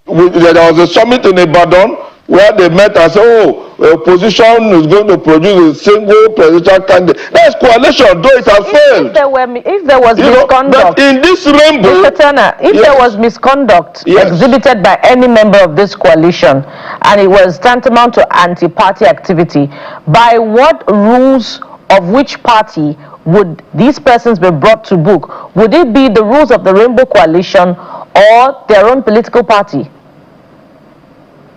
There was a summit in Ibadan where they met and said, oh, the opposition is going to produce a single presidential candidate. That's coalition, though it has failed. If there was misconduct, in this rainbow, Mr. Turner, if there was misconduct exhibited by any member of this coalition, and it was tantamount to anti-party activity, by what rules of which party would these persons be brought to book? Would it be the rules of the Rainbow Coalition or their own political party?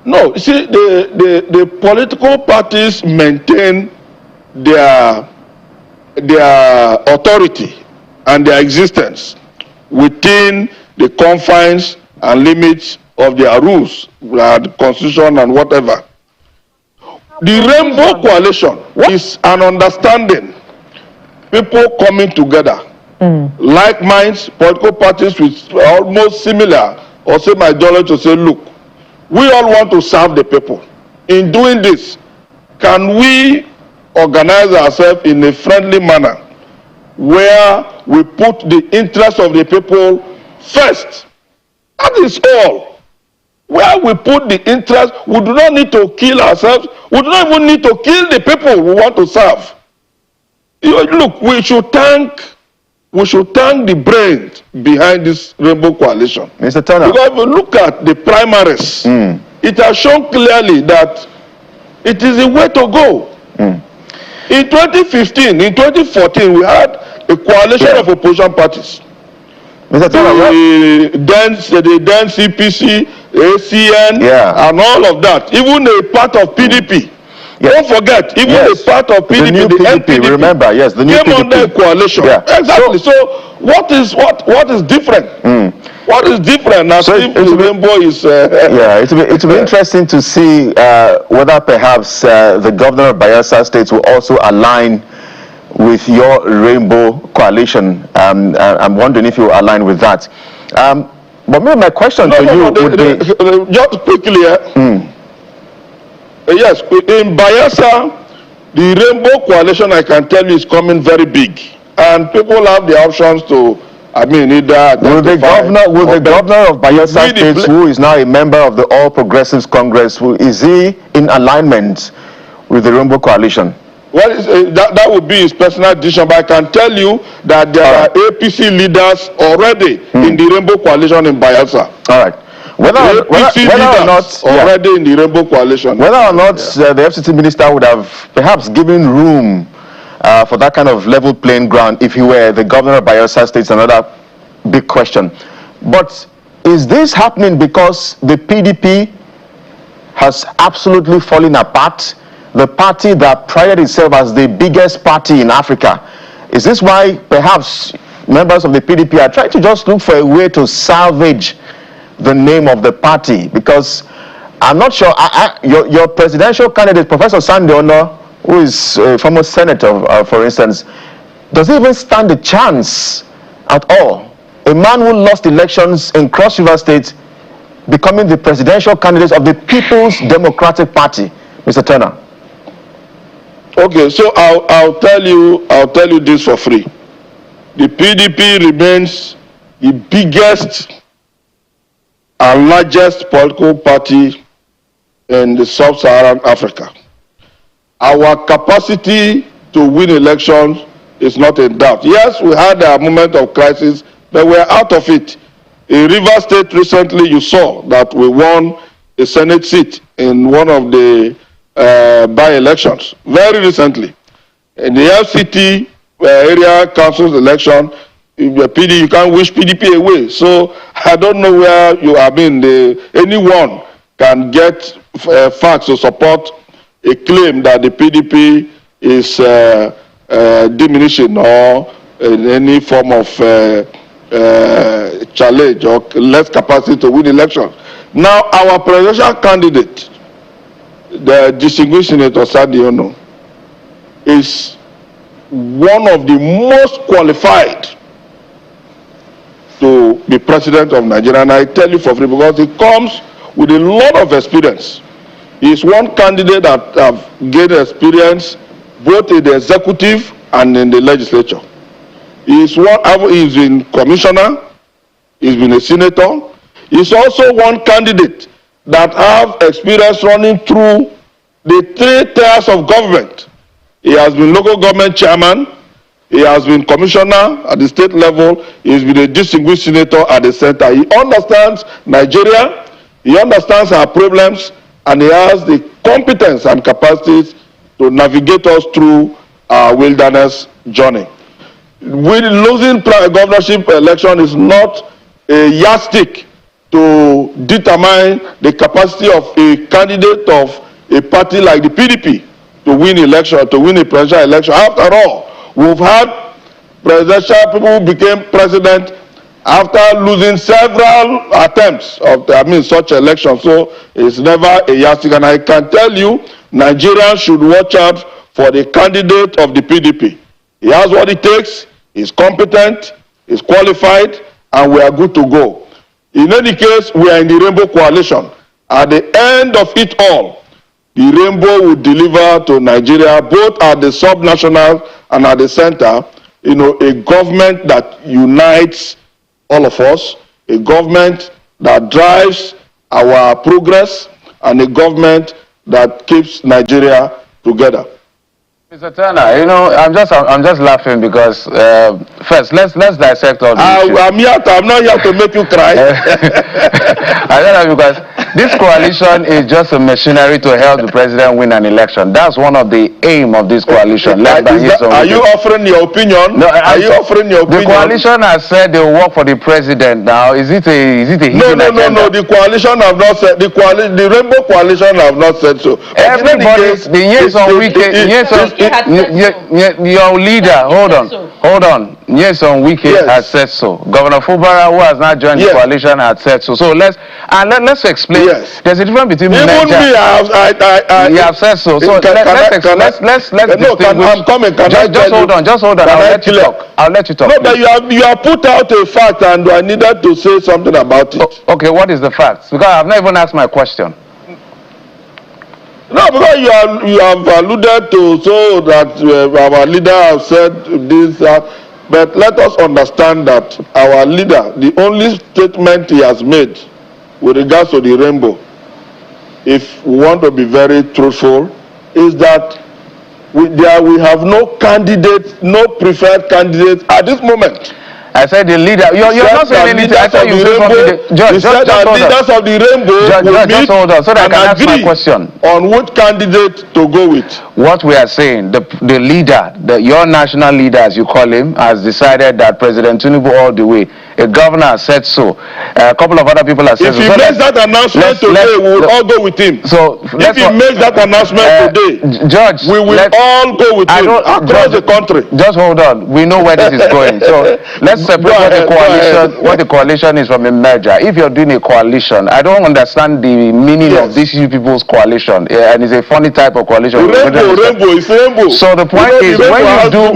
No, see, the political parties maintain their authority and their existence within the confines and limits of their rules, the constitution and whatever. The Rainbow Coalition is an understanding, people coming together, like minds, political parties with almost similar or same ideology to say, look, we all want to serve the people. In doing this, can we organize ourselves in a friendly manner where we put the interests of the people first? That is all. Where we put the interest, we do not need to kill ourselves. We do not even need to kill the people we want to serve. Look, we should thank the brains behind this Rainbow Coalition. Mr. Turner. Because if you look at the primaries, it has shown clearly that it is the way to go. In 2015, in 2014, we had a coalition of opposition parties. Mr. Turner, the then CPC, ACN, and all of that. Even a part of PDP. Don't forget, even a part of PDP, the NPDP, remember, yes, the new came PDP. under a coalition. Exactly. So what is different? What is different now? So it will be interesting to see whether perhaps the governor of Bayelsa State will also align with your Rainbow Coalition. I'm wondering if you align with that. But maybe my question to you would be... Just quickly, yes, in Bayelsa, the Rainbow Coalition, I can tell you, is coming very big. And people have the options to, either... Will the governor of Bayelsa State, who is now a member of the All Progressives Congress, is he in alignment with the Rainbow Coalition? Well, that would be his personal decision, but I can tell you that there are APC leaders already in the Rainbow Coalition in Bayelsa. All right. Whether or not already in the Rainbow Coalition. Whether or not the FCT minister would have perhaps given room for that kind of level playing ground if he were the governor of Bayelsa State is another big question. But is this happening because the PDP has absolutely fallen apart. The party that prided itself as the biggest party in Africa. Is this why perhaps members of the PDP are trying to just look for a way to salvage the name of the party? Because I'm not sure, your presidential candidate, Professor Sunday Ono, who is a former senator, for instance, does he even stand a chance at all? A man who lost elections in Cross River State becoming the presidential candidate of the People's Democratic Party, Mr. Turner. Okay, so I'll tell you this for free. The PDP remains the biggest and largest political party in the sub-Saharan Africa. Our capacity to win elections is not in doubt. Yes, we had a moment of crisis, but we're out of it. In Rivers State recently, you saw that we won a Senate seat in one of the by-elections, very recently. In the FCT area council's election, you can't wish PDP away. So I don't know where you have been. Anyone can get facts to support a claim that the PDP is diminishing or in any form of challenge or less capacity to win elections. Now, our presidential candidate, the distinguished Senator Sunday Ono, is one of the most qualified to be president of Nigeria. And I tell you for free because he comes with a lot of experience. He is one candidate that have gained experience both in the executive and in the legislature. He's been commissioner, he's been a senator. He's also one candidate that have experience running through the 3 tiers of government. He has been local government chairman, he has been commissioner at the state level, he's been a distinguished senator at the center. He understands Nigeria, he understands our problems, and he has the competence and capacities to navigate us through our wilderness journey. Losing governorship election is not a yardstick to determine the capacity of a candidate of a party like the PDP to win election, to win a presidential election. After all, we've had presidential people who became president after losing several attempts of such elections. So it's never a yardstick. And I can tell you, Nigerians should watch out for the candidate of the PDP. He has what it takes, he's competent, he's qualified, and we are good to go. In any case, we are in the Rainbow Coalition. At the end of it all, the Rainbow will deliver to Nigeria, both at the subnational and at the center, a government that unites all of us, a government that drives our progress, and a government that keeps Nigeria together. Mr. Turner, I'm just laughing because first let's dissect all this. I'm not here to make you cry. I don't know, because this coalition is just a machinery to help the president win an election. That's one of the aim of this coalition. Are you offering your opinion? No, are you offering your opinion? The coalition has said they will work for the president. Now, is it a hidden agenda? No. The coalition have not said. The Rainbow Coalition have not said so. Everybody, the years on weekend, your leader, hold on. Yes, on weekend has said so. Governor Fubara, who has not joined the coalition, had said so. So let's explain. Yes. There's a difference between even me. You have said so. So let's distinguish. I'm coming. Just hold on. I'll let you talk. No, but you have put out a fact, and I needed to say something about it. Okay, what is the fact? Because I've not even asked my question. No, because you have alluded to so that our leader has said this, but let us understand that our leader, the only statement he has made with regards to the Rainbow, if we want to be very truthful, is that we have no candidate, no preferred candidate at this moment. I said the leader. You're not saying anything. I thought you said something. Just leaders of the Rainbow will meet just hold on, so that I can ask my question. On which candidate to go with. What we are saying, the leader, your national leader, as you call him, has decided that President Tinubu all the way a governor has said so. A couple of other people have said if so. he So makes that announcement today, we will all go with him. So if he makes that announcement today, Judge, we will all go with him across the country. Just hold on. We know where this is going. So let's separate what the coalition is from a merger. If you're doing a coalition, I don't understand the meaning of this you people's coalition. And it's a funny type of coalition. Rainbow, it's rainbow. So the point is, when you do,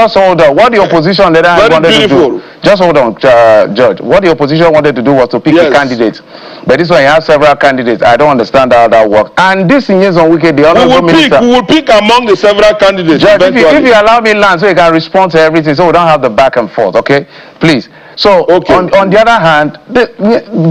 just hold on. What the opposition wanted to do, just hold on, Judge. What the opposition wanted to do was to pick a candidate. But this one, you have several candidates. I don't understand how that works. And this in years on weekend, the honorable minister. We will pick among the several candidates. Judge, if you allow me land so you can respond to everything, so we don't have the back and forth, okay? Please. So, on the other hand,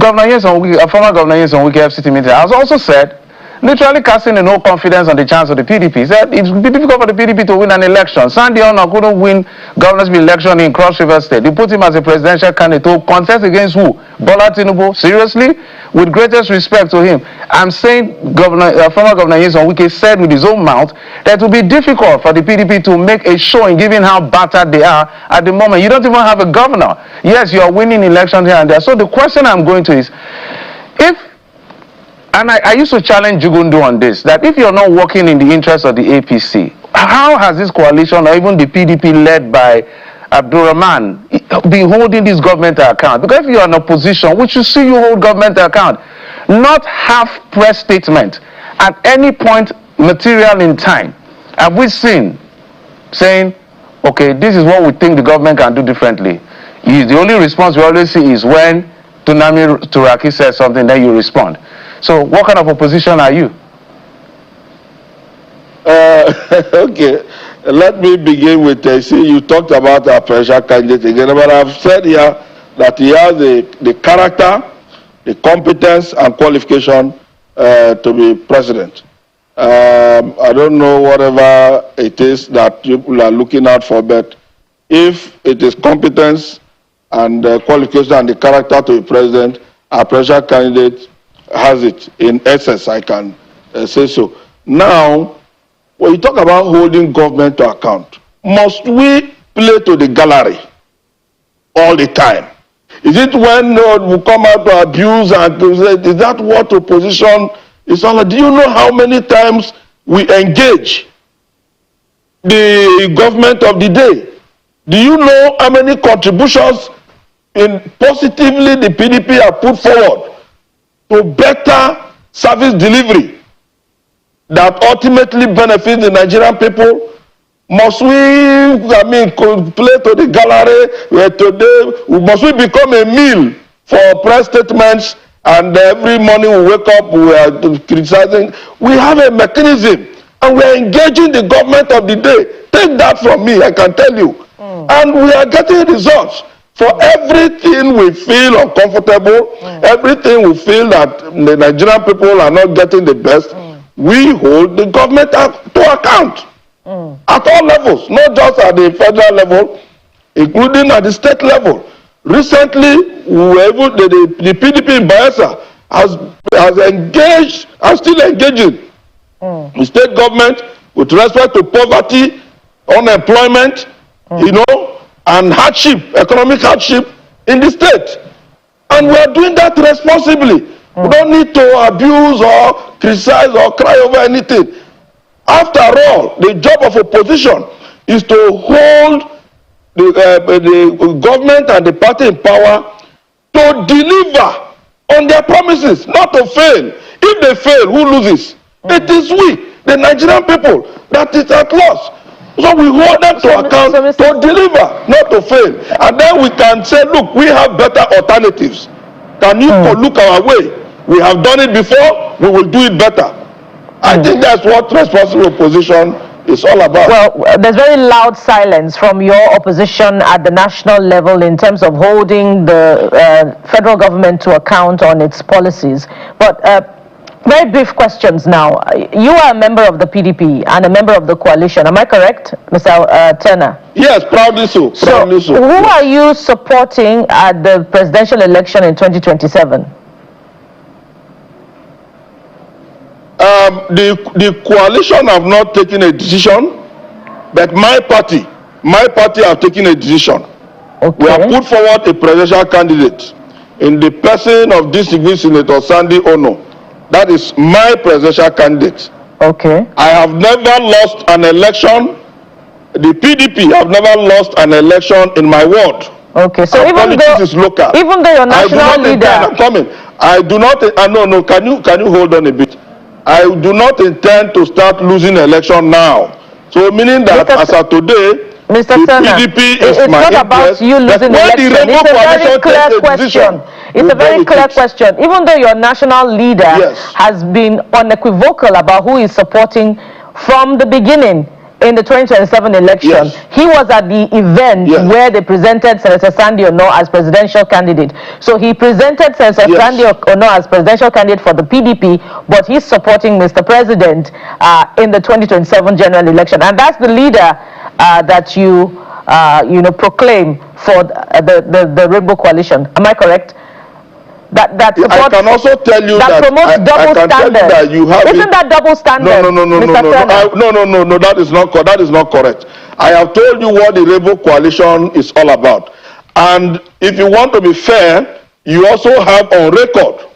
Governor Yeson Wike, former Governor Yeson Wike FCT meeting has also said, literally casting no confidence on the chance of the PDP. He said it would be difficult for the PDP to win an election. Sandy Ono couldn't win governor's election in Cross River State. They put him as a presidential candidate to contest against who? Bola Tinubu. Seriously? With greatest respect to him, I'm saying former Governor Yeson Wike said with his own mouth that it will be difficult for the PDP to make a showing given how battered they are at the moment. You don't even have a governor. Yes, you are winning elections here and there. So the question I'm going to is, and I used to challenge Jugundu on this, that if you're not working in the interest of the APC, how has this coalition or even the PDP led by Abdurrahman been holding this government account? Because if you're in opposition, we should see you hold government account, not half press statement at any point material in time. Have we seen saying, okay, this is what we think the government can do differently? The only response we always see is when Tunami Turaki says something, then you respond. So what kind of opposition are you? Okay, let me begin with, see, you talked about our presidential candidate again, but I've said here that he has the character, the competence and qualification to be president. I don't know whatever it is that people are looking out for, but if it is competence and qualification and the character to be president, our presidential candidate has it in essence, I can say so. Now, when you talk about holding government to account, must we play to the gallery all the time? Is it when we come out to abuse and say, is that what opposition is all about? Do you know how many times we engage the government of the day? Do you know how many contributions positively the PDP have put forward to better service delivery that ultimately benefits the Nigerian people? Must we, play to the gallery where today, must we become a meal for press statements and every morning we wake up, we are criticizing? We have a mechanism and we are engaging the government of the day. Take that from me, I can tell you. And we are getting results. For everything we feel uncomfortable, everything we feel that the Nigerian people are not getting the best, we hold the government to account at all levels, not just at the federal level, including at the state level. Recently, the PDP in Bayelsa has engaged, and still engaging the state government with respect to poverty, unemployment, and hardship, economic hardship in the state. And we are doing that responsibly. We don't need to abuse or criticize or cry over anything. After all, the job of opposition is to hold the government and the party in power to deliver on their promises, not to fail. If they fail, who loses? It is we, the Nigerian people, that is at loss. So we hold them to account to deliver, not to fail. And then we can say, look, we have better alternatives. Can you look our way? We have done it before, we will do it better. I think that's what responsible opposition is all about. Well, there's very loud silence from your opposition at the national level in terms of holding the federal government to account on its policies. But very brief questions now. You are a member of the PDP and a member of the coalition. Am I correct, Mr. Turner? Yes, proudly so. Proudly so. Who are you supporting at the presidential election in 2027? The coalition have not taken a decision, but my party have taken a decision. We have put forward a presidential candidate in the person of distinguished Senator Sandy Ono. That is my presidential candidate. Okay. I have never lost an election. The PDP have never lost an election in my ward. Okay, so even though is local, even though your national leader, I'm coming. I do not. No. Can you hold on a bit? I do not intend to start losing election now. So meaning that as of today, Mr. the Turner, PDP is it's my not about you losing the election. It's a very clear question. It's a very clear question. Even though your national leader has been unequivocal about who is supporting from the beginning in the 2027 election, he was at the event where they presented Senator Sandy Ono as presidential candidate. So he presented Senator Sandy Ono as presidential candidate for the PDP, but he's supporting Mr. President in the 2027 general election, and that's the leader that you proclaim for the Rainbow Coalition. Am I correct? That supports, I can also tell you that promotes double standard. That you have Isn't that double standard? No. That is not correct. That is not correct. I have told you what the Rainbow Coalition is all about, and if you want to be fair, you also have on record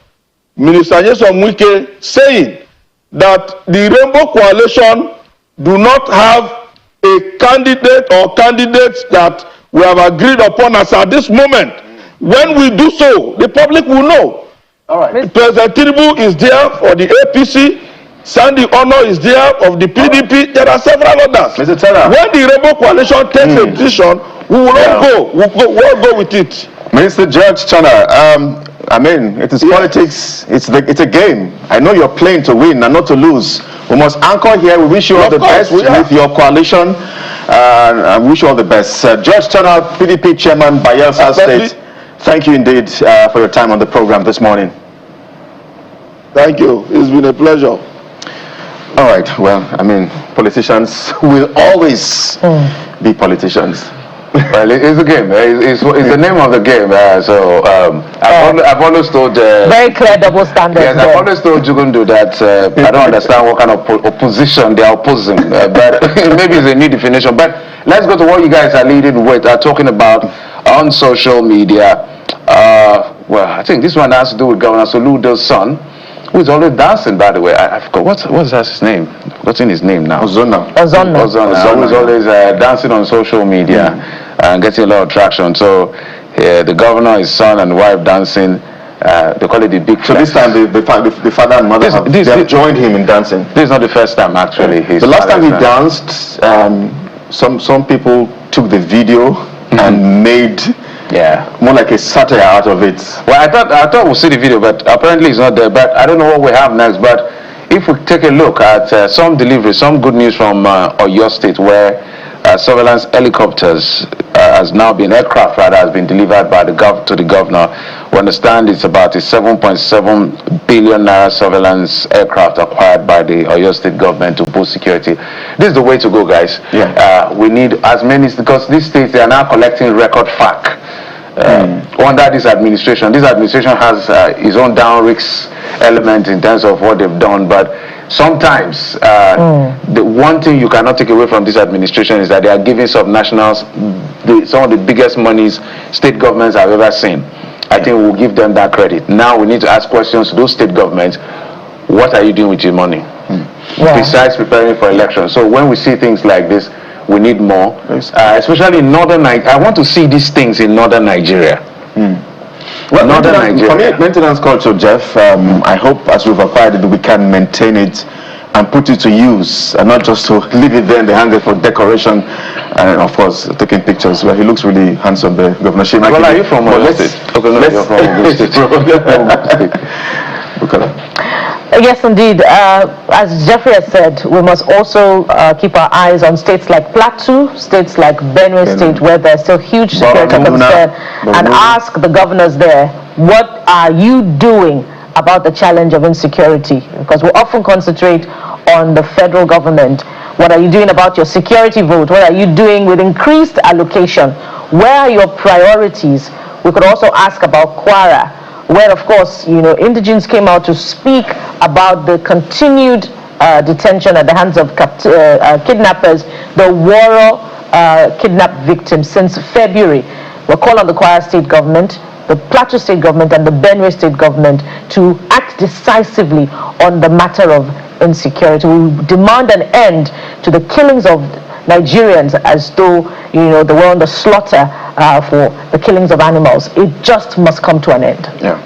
Minister Nyesom Wike saying that the Rainbow Coalition do not have a candidate or candidates that we have agreed upon as at this moment. When we do so, the public will know. All right. President Tinubu is there for the APC. Sandy Ono is there of the PDP. Right. There are several others. Mr. Turner. When the Rainbow Coalition takes a decision, we will all go. We'll go with it. Mr. Judge Turner, I mean, it is politics. It's a game. I know you're playing to win and not to lose. We must anchor here. We wish you all the best with your coalition. I wish you all the best. Judge Turner, PDP Chairman, Bayelsa State. Thank you indeed for your time on the program this morning. Thank you. It's been a pleasure. All right. Well, I mean, politicians will always be politicians. Well, it's a game. It's the name of the game. I've always told. Very clear double standards. Yes, I've always told Jugundu that I don't understand what kind of opposition they are opposing, but maybe it's a new definition. But let's go to what you guys are leading with, talking about on social media. Well, I think this one has to do with Governor Soludo's son, who is always dancing, by the way. I forgot, what's his name? I've forgotten his name now. Ozona. Who's always dancing on social media and getting a lot of traction. So the governor, his son and wife dancing, they call it the big flex. So this time the father and mother have joined him in dancing. This is not the first time, actually. The last time he danced, some people took the video and made more like a satire out of it. Well, I thought we'll see the video, but apparently it's not there. But I don't know what we have next. But if we take a look at some delivery, some good news from Oyo State, where surveillance helicopters has been delivered by to the governor. We understand it's about a 7.7 billion naira surveillance aircraft acquired by the Oyo State government to boost security. This is the way to go, guys. We need as many, because these states, they are now collecting record FAC. Under this administration has its own down risk element in terms of what they've done, but sometimes the one thing you cannot take away from this administration is that they are giving subnationals some of the biggest monies state governments have ever seen. I think we'll give them that credit. Now we need to ask questions to those state governments. What are you doing with your money? Besides preparing for elections. So when we see things like this, we need more, especially in northern Nigeria. I want to see these things in northern Nigeria. Well, northern Nigeria. Maintenance culture, Jeff. I hope as we've acquired it, we can maintain it and put it to use, and not just to leave it there in the hangar for decoration, and of course taking pictures. Well, he looks really handsome there, Governor Shimaki. Well, are you from Oyo State? Okay, no, you're from Oyo State. Yes, indeed. As Jeffrey has said, we must also keep our eyes on states like Plateau, states like Benue State, where there's still huge security concern, and ask the governors there, what are you doing about the challenge of insecurity? Because we often concentrate on the federal government. What are you doing about your security vote? What are you doing with increased allocation? Where are your priorities? We could also ask about Kwara, where, of course, indigents came out to speak about the continued detention at the hands of kidnappers, the Woro kidnapped victims since February. We'll call on the Kwara State government, the Plateau State government, and the Benue State government to act decisively on the matter of insecurity. We demand an end to the killings of Nigerians as though, they were on the slaughter for the killings of animals. It just must come to an end. Yeah.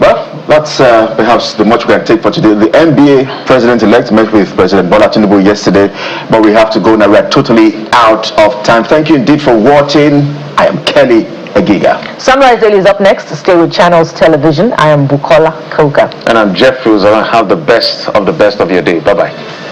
Well, that's perhaps the much we can take for today. The NBA president-elect met with President Bola Tinubu yesterday, but we have to go now. We are totally out of time. Thank you indeed for watching. I am Kelly Egiga. Sunrise Daily is up next. Stay with Channels Television. I am Bukola Koka. And I'm Jeff Fields. I want to have the best of your day. Bye-bye.